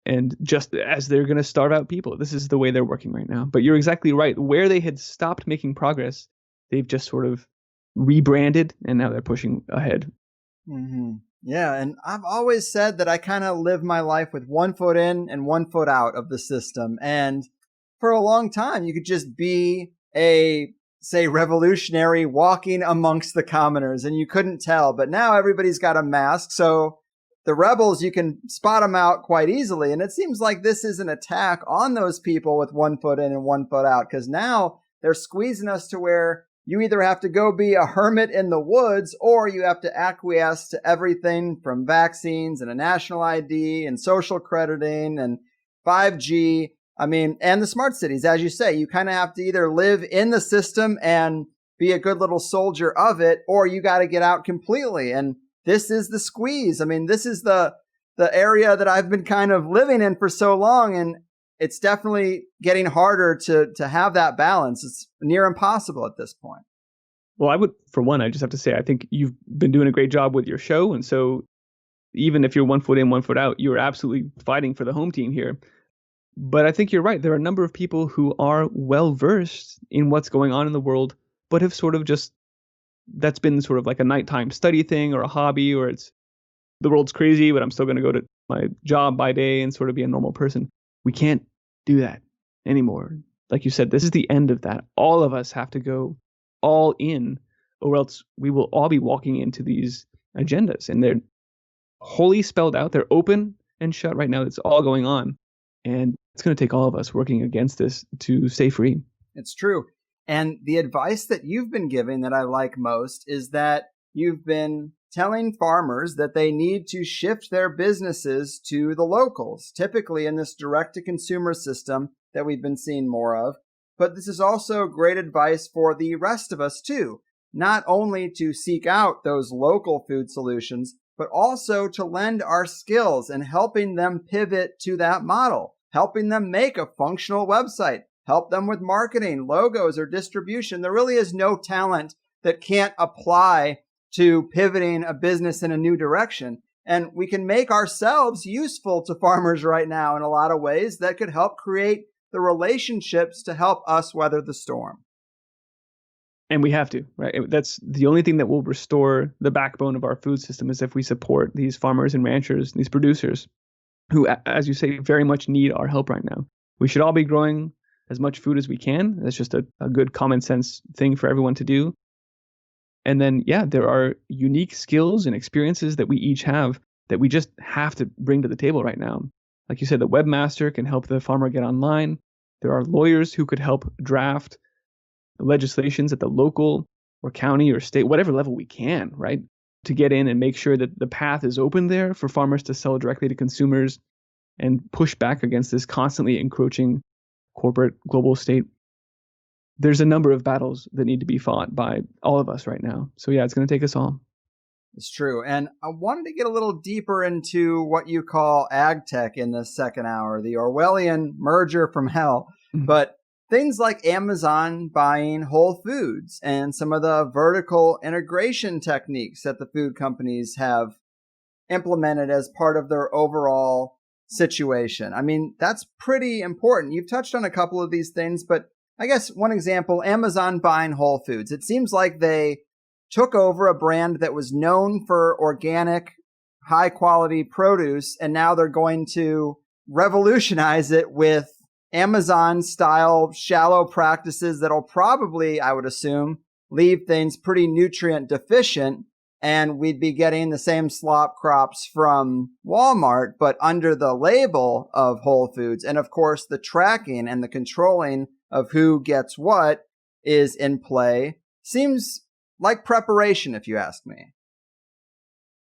Speaker 3: And just as they're going to starve out people, this is the way they're working right now. But you're exactly right. Where they had stopped making progress, they've just sort of rebranded, and now they're pushing ahead.
Speaker 4: Mm-hmm. Yeah, and I've always said that I kind of live my life with one foot in and one foot out of the system. And for a long time, you could just be a, say, revolutionary walking amongst the commoners, and you couldn't tell. But now everybody's got a mask, so the rebels, you can spot them out quite easily. And it seems like this is an attack on those people with one foot in and one foot out, because now they're squeezing us to where you either have to go be a hermit in the woods or you have to acquiesce to everything from vaccines and a national ID and social crediting and 5G. I mean, and the smart cities, as you say, you kind of have to either live in the system and be a good little soldier of it, or you got to get out completely. And this is the squeeze. I mean, this is the area that I've been kind of living in for so long. And it's definitely getting harder to have that balance. It's near impossible at this point.
Speaker 3: Well, I just have to say, I think you've been doing a great job with your show. And so even if you're 1 foot in, 1 foot out, you're absolutely fighting for the home team here. But I think you're right. There are a number of people who are well versed in what's going on in the world, but have sort of that's been sort of like a nighttime study thing or a hobby, or it's the world's crazy, but I'm still going to go to my job by day and sort of be a normal person. We can't do that anymore. Like you said, this is the end of that. All of us have to go all in, or else we will all be walking into these agendas. And they're wholly spelled out. They're open and shut right now. It's all going on. And it's going to take all of us working against this to stay free.
Speaker 4: It's true. And the advice that you've been giving that I like most is that you've been telling farmers that they need to shift their businesses to the locals, typically in this direct-to-consumer system that we've been seeing more of. But this is also great advice for the rest of us, too, not only to seek out those local food solutions, but also to lend our skills in helping them pivot to that model, helping them make a functional website, help them with marketing, logos, or distribution. There really is no talent that can't apply to pivoting a business in a new direction. And we can make ourselves useful to farmers right now in a lot of ways that could help create the relationships to help us weather the storm.
Speaker 3: And we have to, right? That's the only thing that will restore the backbone of our food system, is if we support these farmers and ranchers, these producers who, as you say, very much need our help right now. We should all be growing as much food as we can. That's just a good common sense thing for everyone to do. And then, there are unique skills and experiences that we each have that we just have to bring to the table right now. Like you said, the webmaster can help the farmer get online. There are lawyers who could help draft legislations at the local or county or state, whatever level we can, right? To get in and make sure that the path is open there for farmers to sell directly to consumers and push back against this constantly encroaching corporate global state. There's a number of battles that need to be fought by all of us right now. So it's going to take us all.
Speaker 4: It's true. And I wanted to get a little deeper into what you call AgTech in this second hour, the Orwellian merger from hell. But things like Amazon buying Whole Foods and some of the vertical integration techniques that the food companies have implemented as part of their overall situation. I mean, that's pretty important. You've touched on a couple of these things, but I guess one example, Amazon buying Whole Foods. It seems like they took over a brand that was known for organic, high-quality produce, and now they're going to revolutionize it with Amazon-style shallow practices that'll probably, I would assume, leave things pretty nutrient deficient, and we'd be getting the same slop crops from Walmart, but under the label of Whole Foods. And of course, the tracking and the controlling of who gets what is in play. Seems like preparation, if you ask me.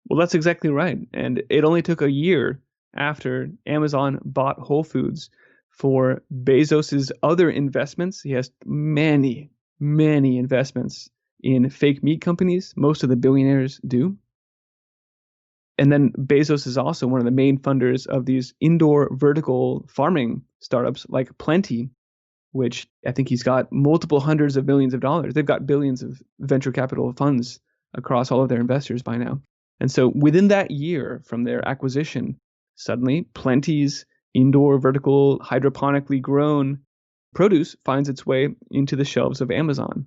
Speaker 3: Well, that's exactly right. And it only took a year after Amazon bought Whole Foods for Bezos's other investments. He has many, many investments in fake meat companies. Most of the billionaires do. And then Bezos is also one of the main funders of these indoor vertical farming startups like Plenty, which I think he's got multiple hundreds of millions of dollars. They've got billions of venture capital funds across all of their investors by now. And so within that year from their acquisition, suddenly Plenty's indoor vertical hydroponically grown produce finds its way into the shelves of Amazon.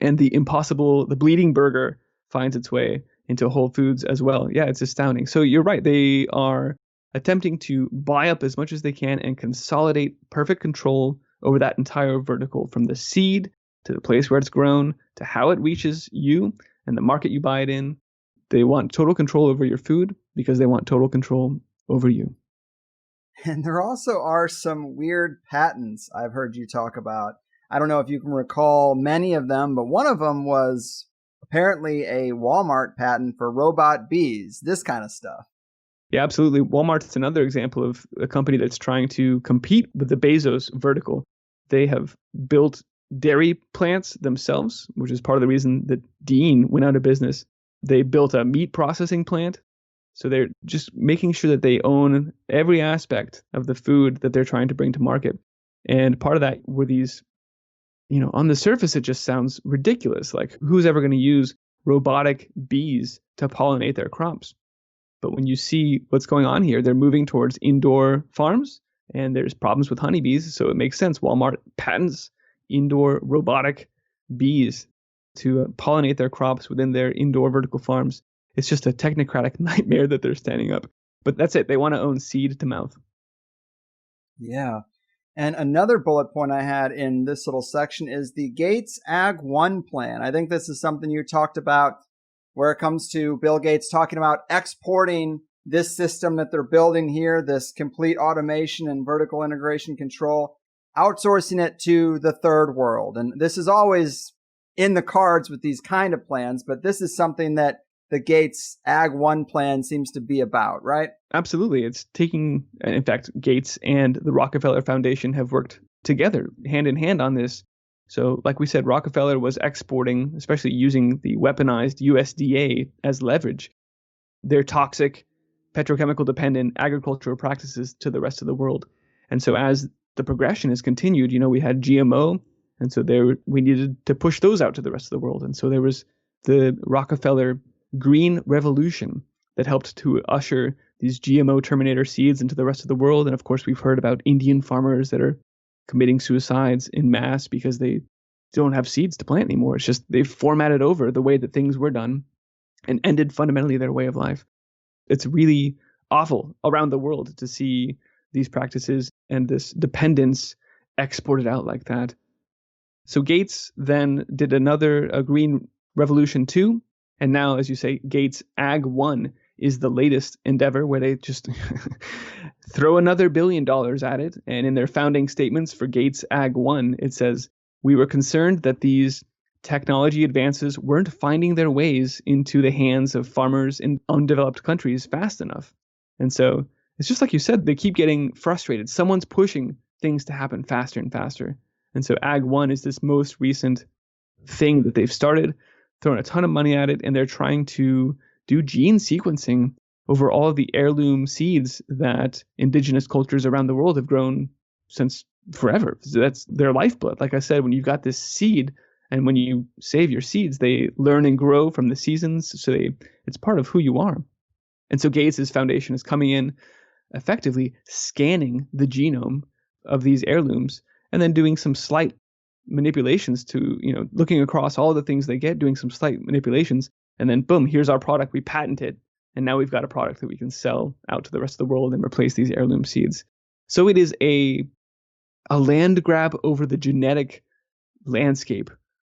Speaker 3: And the bleeding burger finds its way into Whole Foods as well. Yeah, it's astounding. So you're right. They are attempting to buy up as much as they can and consolidate perfect control over that entire vertical, from the seed to the place where it's grown to how it reaches you and the market you buy it in. They want total control over your food because they want total control over you.
Speaker 4: And there also are some weird patents I've heard you talk about. I don't know if you can recall many of them, but one of them was apparently a Walmart patent for robot bees, this kind of stuff.
Speaker 3: Yeah, absolutely. Walmart's another example of a company that's trying to compete with the Bezos vertical. They have built dairy plants themselves, which is part of the reason that Dean went out of business. They built a meat processing plant. So they're just making sure that they own every aspect of the food that they're trying to bring to market. And part of that were these, on the surface, it just sounds ridiculous. Like, who's ever going to use robotic bees to pollinate their crops? But when you see what's going on here, they're moving towards indoor farms, and there's problems with honeybees. So it makes sense. Walmart patents indoor robotic bees to pollinate their crops within their indoor vertical farms. It's just a technocratic nightmare that they're standing up. But that's it. They want to own seed to mouth.
Speaker 4: Yeah. And another bullet point I had in this little section is the Gates Ag 1 plan. I think this is something you talked about where it comes to Bill Gates talking about exporting this system that they're building here, this complete automation and vertical integration control, outsourcing it to the third world. And this is always in the cards with these kind of plans, but this is something that the Gates Ag 1 plan seems to be about, right?
Speaker 3: Absolutely. It's taking, in fact, Gates and the Rockefeller Foundation have worked together hand in hand on this. So like we said, Rockefeller was exporting, especially using the weaponized USDA as leverage, their toxic, petrochemical dependent agricultural practices to the rest of the world. And so as the progression has continued, we had GMO. And so we needed to push those out to the rest of the world. And so there was the Rockefeller Green Revolution that helped to usher these GMO Terminator seeds into the rest of the world. And of course, we've heard about Indian farmers that are committing suicides in mass because they don't have seeds to plant anymore. It's just they've formatted over the way that things were done and ended fundamentally their way of life. It's really awful around the world to see these practices and this dependence exported out like that. So Gates then did a Green Revolution 2. And now, as you say, Gates Ag 1 is the latest endeavor where they just throw another $1 billion at it. And in their founding statements for Gates Ag 1, it says, "We were concerned that these technology advances weren't finding their ways into the hands of farmers in undeveloped countries fast enough." And so it's just like you said, they keep getting frustrated. Someone's pushing things to happen faster and faster. And so Ag 1 is this most recent thing that they've started, throwing a ton of money at it, and they're trying to do gene sequencing over all of the heirloom seeds that indigenous cultures around the world have grown since forever. So that's their lifeblood. Like I said, when you've got this seed, and when you save your seeds, they learn and grow from the seasons. So it's part of who you are. And so Gates' foundation is coming in, effectively scanning the genome of these heirlooms, and then doing some slight manipulations to, looking across all the things they get, doing some slight manipulations, and then boom, here's our product. We patent it. And now we've got a product that we can sell out to the rest of the world and replace these heirloom seeds. So it is a land grab over the genetic landscape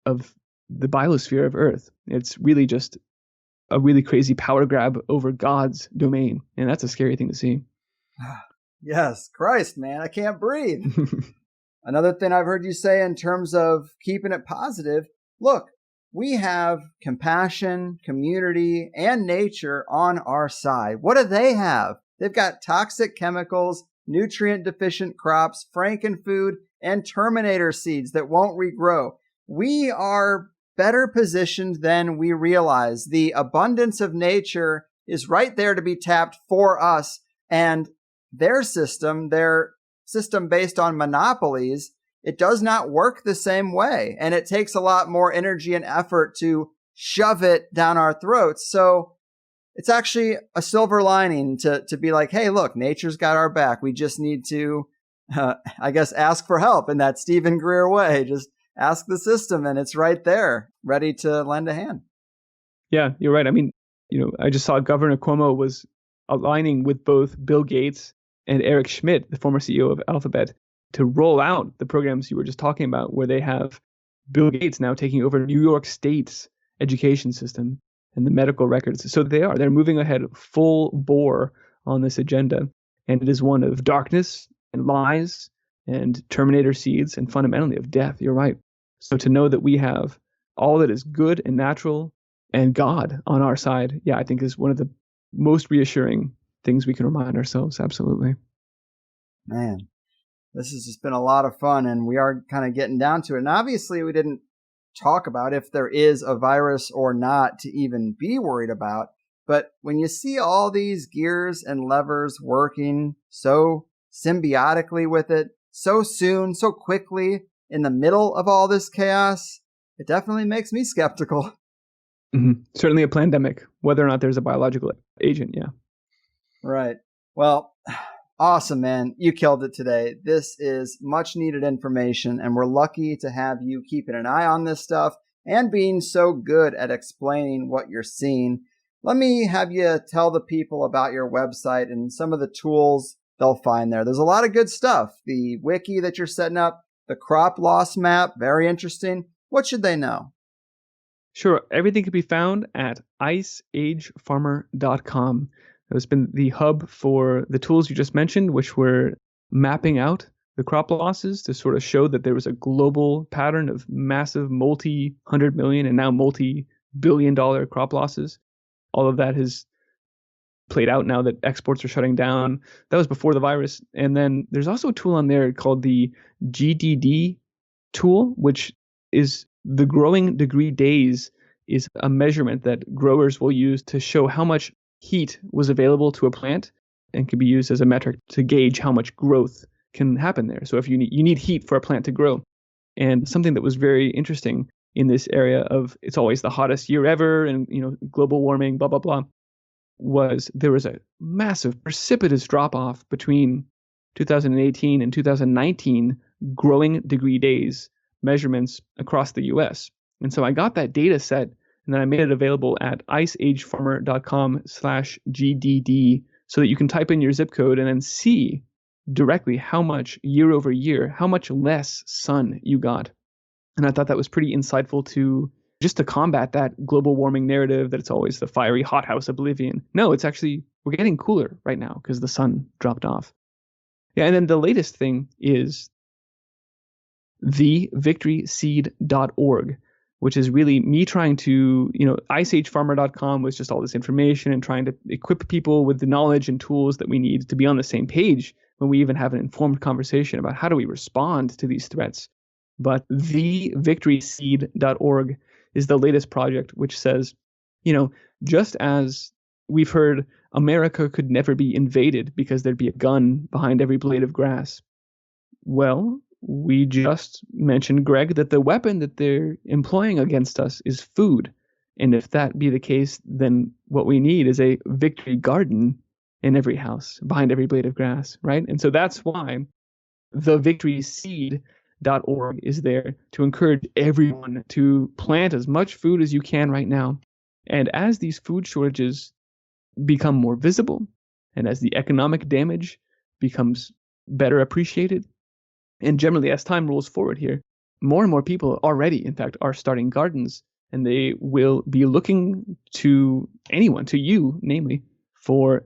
Speaker 3: of the biosphere of Earth. It's really just a really crazy power grab over God's domain. And that's a scary thing to see.
Speaker 4: Yes, Christ, man, I can't breathe. Another thing I've heard you say in terms of keeping it positive, look, we have compassion, community, and nature on our side. What do they have? They've got toxic chemicals, nutrient-deficient crops, frankenfood, and Terminator seeds that won't regrow. We are better positioned than we realize. The abundance of nature is right there to be tapped for us, and their system based on monopolies, it does not work the same way. And it takes a lot more energy and effort to shove it down our throats. So it's actually a silver lining to be like, hey, look, nature's got our back. We just need to, ask for help in that Stephen Greer way. Just ask the system and it's right there, ready to lend a hand.
Speaker 3: Yeah, you're right. I mean, I just saw Governor Cuomo was aligning with both Bill Gates and Eric Schmidt, the former CEO of Alphabet, to roll out the programs you were just talking about, where they have Bill Gates now taking over New York State's education system and the medical records. So they're moving ahead full bore on this agenda. And it is one of darkness and lies and Terminator seeds and fundamentally of death. You're right. So to know that we have all that is good and natural and God on our side, yeah, I think is one of the most reassuring things we can remind ourselves. Absolutely.
Speaker 4: Man, this has just been a lot of fun, and we are kind of getting down to it. And obviously, we didn't talk about if there is a virus or not to even be worried about. But when you see all these gears and levers working so symbiotically with it, so soon, so quickly, in the middle of all this chaos, it definitely makes me skeptical.
Speaker 3: Mm-hmm. Certainly a pandemic, whether or not there's a biological agent, yeah.
Speaker 4: Right. Well, awesome, man. You killed it today. This is much needed information, and we're lucky to have you keeping an eye on this stuff and being so good at explaining what you're seeing. Let me have you tell the people about your website and some of the tools they'll find there. There's a lot of good stuff. The wiki that you're setting up, the crop loss map, very interesting. What should they know?
Speaker 3: Sure. Everything can be found at iceagefarmer.com. It's been the hub for the tools you just mentioned, which were mapping out the crop losses to sort of show that there was a global pattern of massive multi-hundred million and now multi-billion-dollar crop losses. All of that has played out now that exports are shutting down. That was before the virus. And then there's also a tool on there called the GDD tool, which is the growing degree days is a measurement that growers will use to show how much heat was available to a plant and can be used as a metric to gauge how much growth can happen there. So if you need heat for a plant to grow. And something that was very interesting in this area of it's always the hottest year ever and global warming, blah, blah, blah, was there was a massive precipitous drop off between 2018 and 2019 growing degree days measurements across the US. And so I got that data set and then I made it available at iceagefarmer.com/GDD so that you can type in your zip code and then see directly how much year over year, how much less sun you got. And I thought that was pretty insightful to combat that global warming narrative that it's always the fiery hothouse oblivion. No, it's actually, we're getting cooler right now because the sun dropped off. Yeah, and then the latest thing is thevictoryseed.org, which is really me trying to, iceagefarmer.com was just all this information and trying to equip people with the knowledge and tools that we need to be on the same page when we even have an informed conversation about how do we respond to these threats. But thevictoryseed.org is the latest project, which says, just as we've heard America could never be invaded because there'd be a gun behind every blade of grass. Well, we just mentioned, Greg, that the weapon that they're employing against us is food. And if that be the case, then what we need is a victory garden in every house, behind every blade of grass, right? And so that's why thevictoryseed.org is there to encourage everyone to plant as much food as you can right now. And as these food shortages become more visible, and as the economic damage becomes better appreciated, and generally as time rolls forward here, more and more people already, in fact, are starting gardens, and they will be looking to anyone, to you, namely, for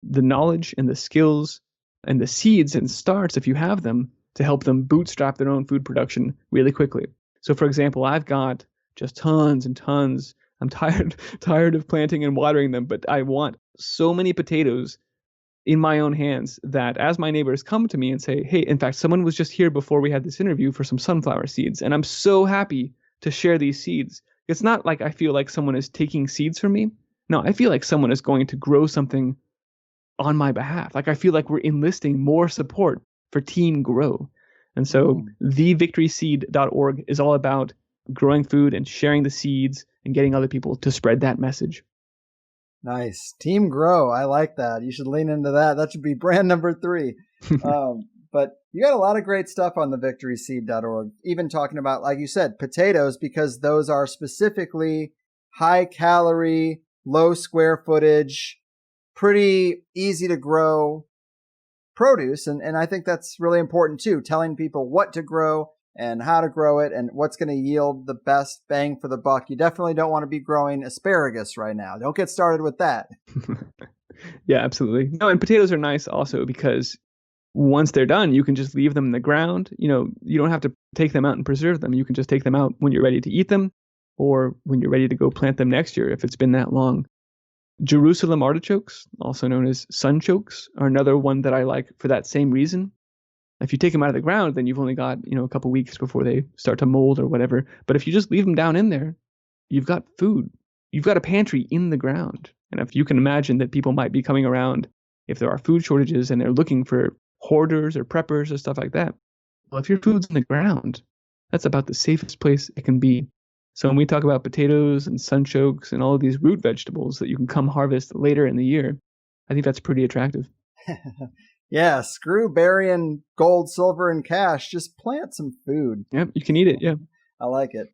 Speaker 3: the knowledge and the skills and the seeds and starts, if you have them, to help them bootstrap their own food production really quickly. So, for example, I've got just tons and tons. I'm tired of planting and watering them, but I want so many potatoes in my own hands that as my neighbors come to me and say, hey, in fact, someone was just here before we had this interview for some sunflower seeds, and I'm so happy to share these seeds. It's not like I feel like someone is taking seeds from me. No, I feel like someone is going to grow something on my behalf. Like I feel like we're enlisting more support for Team Grow. And so thevictoryseed.org is all about growing food and sharing the seeds and getting other people to spread that message.
Speaker 4: Nice. Team Grow. I like that. You should lean into that. That should be brand number 3. But you got a lot of great stuff on thevictoryseed.org, even talking about, like you said, potatoes, because those are specifically high calorie, low square footage, pretty easy to grow produce. And I think that's really important too, telling people what to grow and how to grow it and what's going to yield the best bang for the buck. You definitely don't want to be growing asparagus right now. Don't get started with that.
Speaker 3: Yeah, absolutely. No, and potatoes are nice also because once they're done, you can just leave them in the ground. You don't have to take them out and preserve them. You can just take them out when you're ready to eat them or when you're ready to go plant them next year if it's been that long. Jerusalem artichokes, also known as sunchokes, are another one that I like for that same reason. If you take them out of the ground, then you've only got, a couple weeks before they start to mold or whatever. But if you just leave them down in there, you've got food. You've got a pantry in the ground. And if you can imagine that people might be coming around if there are food shortages and they're looking for hoarders or preppers or stuff like that. Well, if your food's in the ground, that's about the safest place it can be. So when we talk about potatoes and sunchokes and all of these root vegetables that you can come harvest later in the year, I think that's pretty attractive.
Speaker 4: Yeah, screw burying gold, silver, and cash. Just plant some food.
Speaker 3: Yep, you can eat it, yeah.
Speaker 4: I like it.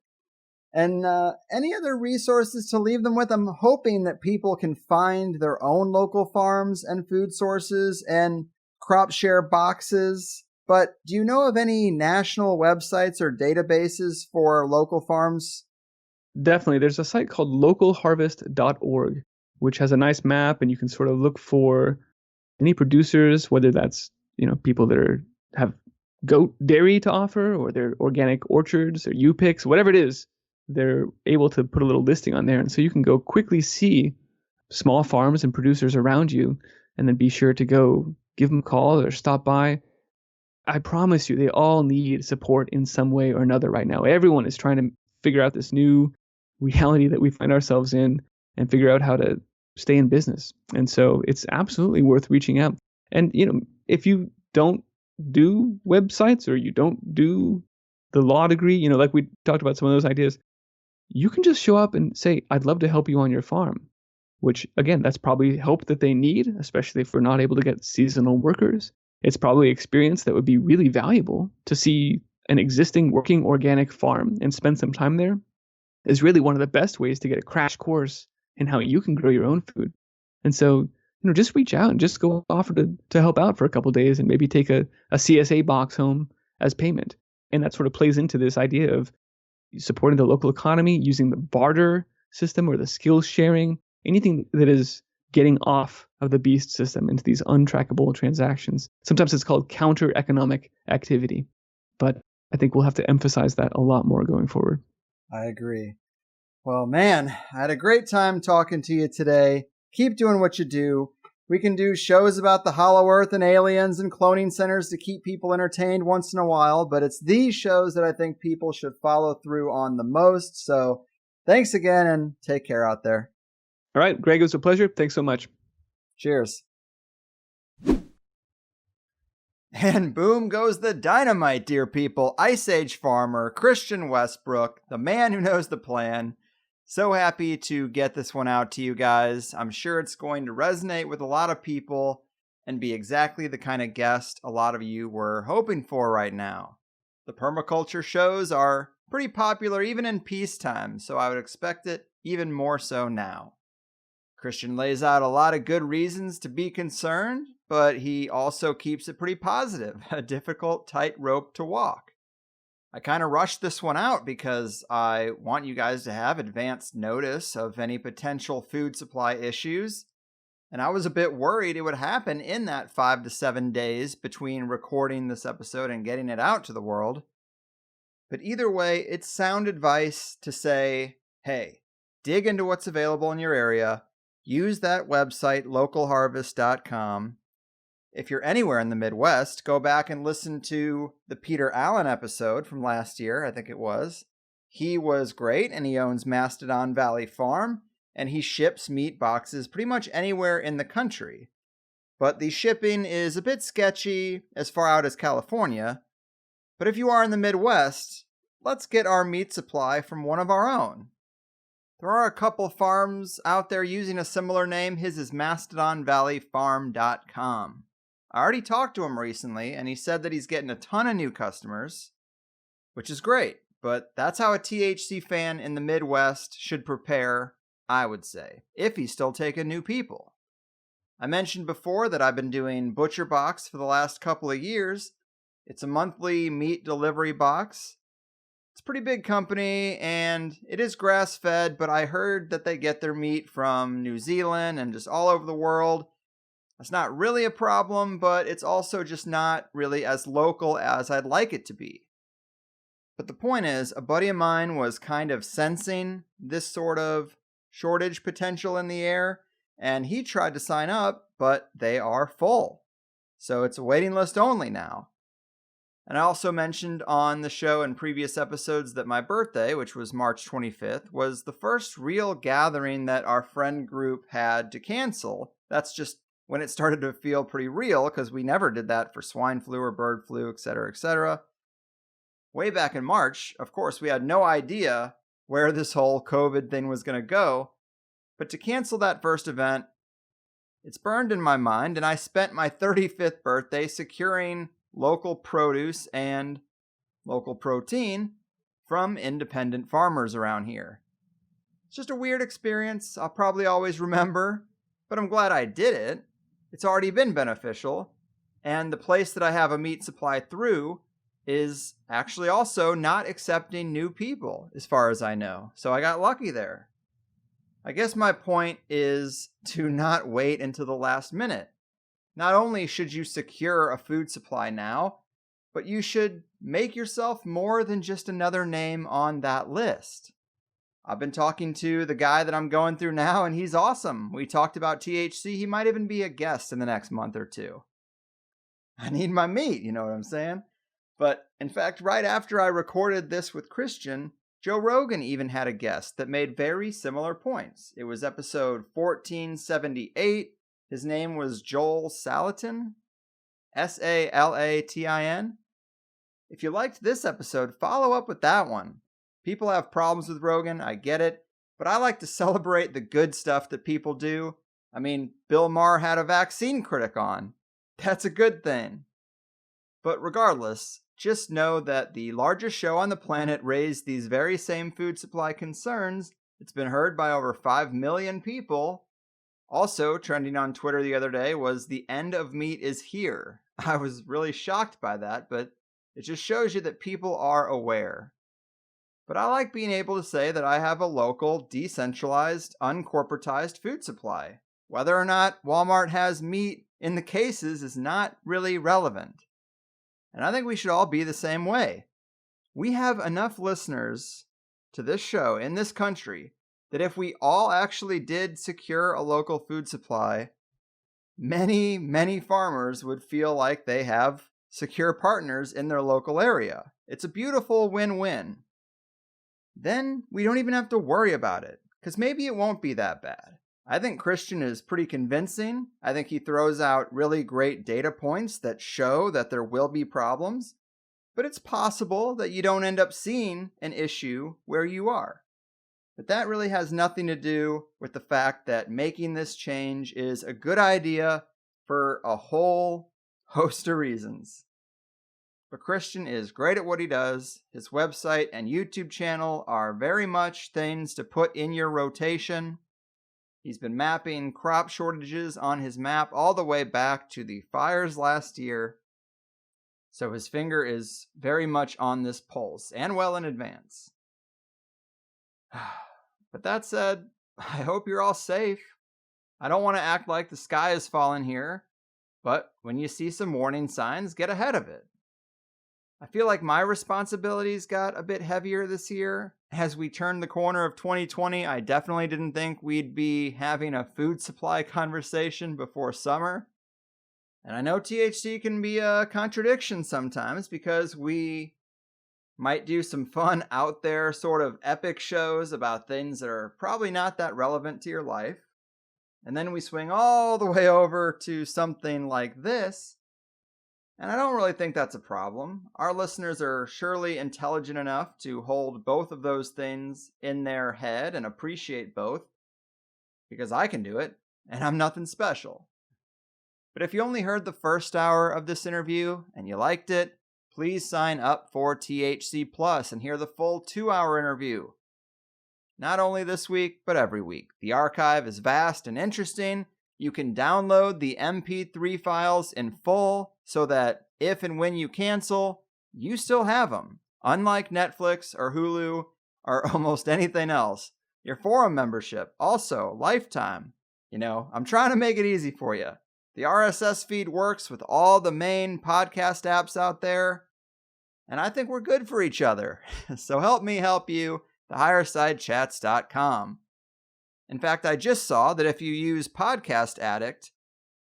Speaker 4: And any other resources to leave them with? I'm hoping that people can find their own local farms and food sources and crop share boxes. But do you know of any national websites or databases for local farms?
Speaker 3: Definitely. There's a site called localharvest.org, which has a nice map, and you can sort of look for any producers, whether that's, people that have goat dairy to offer, or they're organic orchards or U-picks, whatever it is, they're able to put a little listing on there. And so you can go quickly see small farms and producers around you, and then be sure to go give them a call or stop by. I promise you, they all need support in some way or another right now. Everyone is trying to figure out this new reality that we find ourselves in and figure out how to stay in business. And so it's absolutely worth reaching out. And, if you don't do websites or you don't do the law degree, like we talked about some of those ideas, you can just show up and say, I'd love to help you on your farm, which again, that's probably help that they need, especially if we're not able to get seasonal workers. It's probably experience that would be really valuable to see an existing working organic farm and spend some time there is really one of the best ways to get a crash course in how you can grow your own food. And so, just reach out and just go offer to help out for a couple of days and maybe take a CSA box home as payment. And that sort of plays into this idea of supporting the local economy, using the barter system or the skills sharing, anything that is getting off of the beast system into these untrackable transactions. Sometimes it's called counter economic activity, but I think we'll have to emphasize that a lot more going forward.
Speaker 4: I agree. Well, man, I had a great time talking to you today. Keep doing what you do. We can do shows about the Hollow Earth and aliens and cloning centers to keep people entertained once in a while, but it's these shows that I think people should follow through on the most. So thanks again and take care out there.
Speaker 3: All right, Greg, it was a pleasure. Thanks so much.
Speaker 4: Cheers. And boom goes the dynamite, dear people. Ice Age farmer, Christian Westbrook, the man who knows the plan. So happy to get this one out to you guys. I'm sure it's going to resonate with a lot of people and be exactly the kind of guest a lot of you were hoping for right now. The permaculture shows are pretty popular even in peacetime, so I would expect it even more so now. Christian lays out a lot of good reasons to be concerned, but he also keeps it pretty positive, a difficult tightrope to walk. I kind of rushed this one out because I want you guys to have advanced notice of any potential food supply issues, and I was a bit worried it would happen in that 5 to 7 days between recording this episode and getting it out to the world. But either way, it's sound advice to say, hey, dig into what's available in your area. Use that website, localharvest.com. If you're anywhere in the Midwest, go back and listen to the Peter Allen episode from last year, I think it was. He was great, and he owns Mastodon Valley Farm, and he ships meat boxes pretty much anywhere in the country. But the shipping is a bit sketchy as far out as California. But if you are in the Midwest, let's get our meat supply from one of our own. There are a couple farms out there using a similar name. His is MastodonValleyFarm.com. I already talked to him recently, and he said that he's getting a ton of new customers, which is great. But that's how a THC fan in the Midwest should prepare, I would say, if he's still taking new people. I mentioned before that I've been doing Butcher Box for the last couple of years. It's a monthly meat delivery box. It's a pretty big company, and it is grass-fed, but I heard that they get their meat from New Zealand and just all over the world. That's not really a problem, but it's also just not really as local as I'd like it to be. But the point is, a buddy of mine was kind of sensing this sort of shortage potential in the air, and he tried to sign up, but they are full. So it's a waiting list only now. And I also mentioned on the show in previous episodes that my birthday, which was March 25th, was the first real gathering that our friend group had to cancel. That's just when it started to feel pretty real, because we never did that for swine flu or bird flu, etc., etc. Way back in March, of course, we had no idea where this whole COVID thing was going to go. But to cancel that first event, it's burned in my mind, and I spent my 35th birthday securing local produce and local protein from independent farmers around here. It's just a weird experience I'll probably always remember, but I'm glad I did it. It's already been beneficial, and the place that I have a meat supply through is actually also not accepting new people, as far as I know. So I got lucky there. I guess my point is to not wait until the last minute. Not only should you secure a food supply now, but you should make yourself more than just another name on that list. I've been talking to the guy that I'm going through now, and he's awesome. We talked about THC. He might even be a guest in the next month or two. I need my meat, you know what I'm saying? But in fact, right after I recorded this with Christian, Joe Rogan even had a guest that made very similar points. It was episode 1478. His name was Joel Salatin, Salatin. If you liked this episode, follow up with that one. People have problems with Rogan, I get it, but I like to celebrate the good stuff that people do. I mean, Bill Maher had a vaccine critic on. That's a good thing. But regardless, just know that the largest show on the planet raised these very same food supply concerns. It's been heard by over 5 million people. Also, trending on Twitter the other day was "the end of meat is here." I was really shocked by that, but it just shows you that people are aware. But I like being able to say that I have a local, decentralized, uncorporatized food supply. Whether or not Walmart has meat in the cases is not really relevant. And I think we should all be the same way. We have enough listeners to this show in this country that if we all actually did secure a local food supply, many, many farmers would feel like they have secure partners in their local area. It's a beautiful win-win. Then we don't even have to worry about it, because maybe it won't be that bad. I think Christian is pretty convincing. I think he throws out really great data points that show that there will be problems, but it's possible that you don't end up seeing an issue where you are. But that really has nothing to do with the fact that making this change is a good idea for a whole host of reasons. But Christian is great at what he does. His website and YouTube channel are very much things to put in your rotation. He's been mapping crop shortages on his map all the way back to the fires last year. So his finger is very much on this pulse, and well in advance. But that said, I hope you're all safe. I don't want to act like the sky is falling here, but when you see some warning signs, get ahead of it. I feel like my responsibilities got a bit heavier this year. As we turned the corner of 2020, I definitely didn't think we'd be having a food supply conversation before summer. And I know THC can be a contradiction sometimes, because we might do some fun out there sort of epic shows about things that are probably not that relevant to your life. And then we swing all the way over to something like this. And I don't really think that's a problem. Our listeners are surely intelligent enough to hold both of those things in their head and appreciate both, because I can do it, and I'm nothing special. But if you only heard the first hour of this interview and you liked it, please sign up for THC Plus and hear the full 2-hour interview. Not only this week, but every week. The archive is vast and interesting. You can download the MP3 files in full so that if and when you cancel, you still have them. Unlike Netflix or Hulu or almost anything else. Your forum membership, also lifetime. I'm trying to make it easy for you. The RSS feed works with all the main podcast apps out there. And I think we're good for each other. So help me help you, thehighersidechats.com. In fact, I just saw that if you use Podcast Addict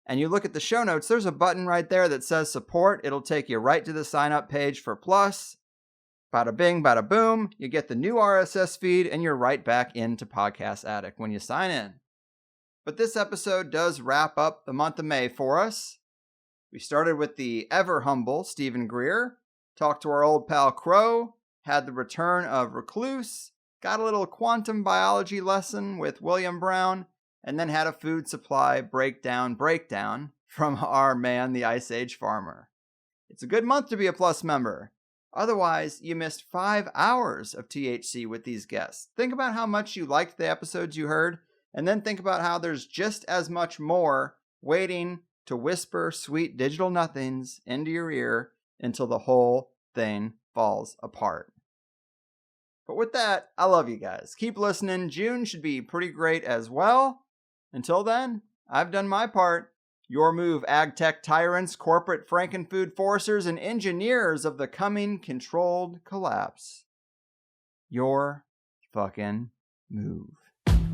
Speaker 4: and you look at the show notes, there's a button right there that says support. It'll take you right to the sign up page for Plus. Bada bing, bada boom. You get the new RSS feed and you're right back into Podcast Addict when you sign in. But this episode does wrap up the month of May for us. We started with the ever humble Stephen Greer, talked to our old pal Crow, had the return of Recluse, got a little quantum biology lesson with William Brown, and then had a food supply breakdown from our man, the Ice Age Farmer. It's a good month to be a Plus member. Otherwise, you missed 5 hours of THC with these guests. Think about how much you liked the episodes you heard, and then think about how there's just as much more waiting to whisper sweet digital nothings into your ear until the whole thing falls apart. But with that, I love you guys. Keep listening. June should be pretty great as well. Until then, I've done my part. Your move, AgTech tyrants, corporate frankenfood forcers, and engineers of the coming controlled collapse. Your fucking move.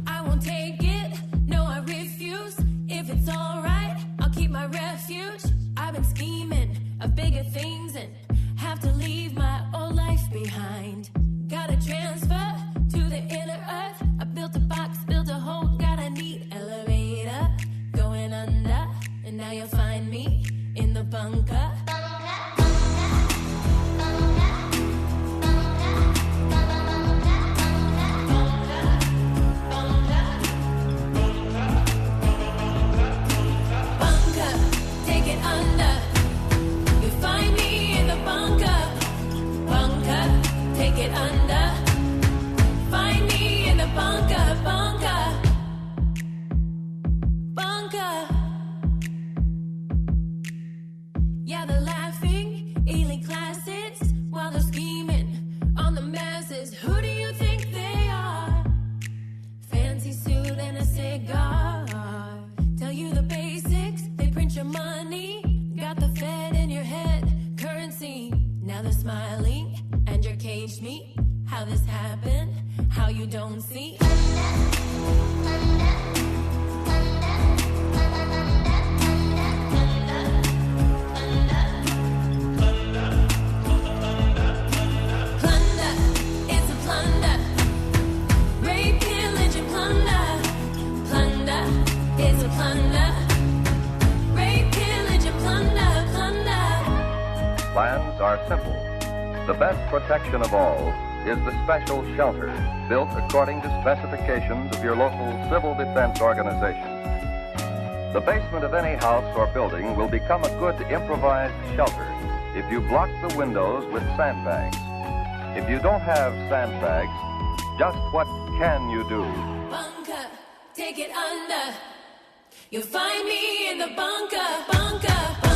Speaker 5: I won't take it, no I refuse. If it's alright, I'll keep my refuge. I've been scheming of bigger things and have to leave my old life behind. Gotta transfer to the inner earth. I built a box, built a hole, got a neat elevator. Going under, and now you'll find me in the bunker. How this happened, how you don't see.
Speaker 6: Plans are simple. The best protection of all is the special shelter built according to specifications of your local civil defense organization. The basement of any house or building will become a good improvised shelter if you block the windows with sandbags. If you don't have sandbags, just what can you do?
Speaker 5: Bunker, take it under. You'll find me in the bunker, bunker, bunker.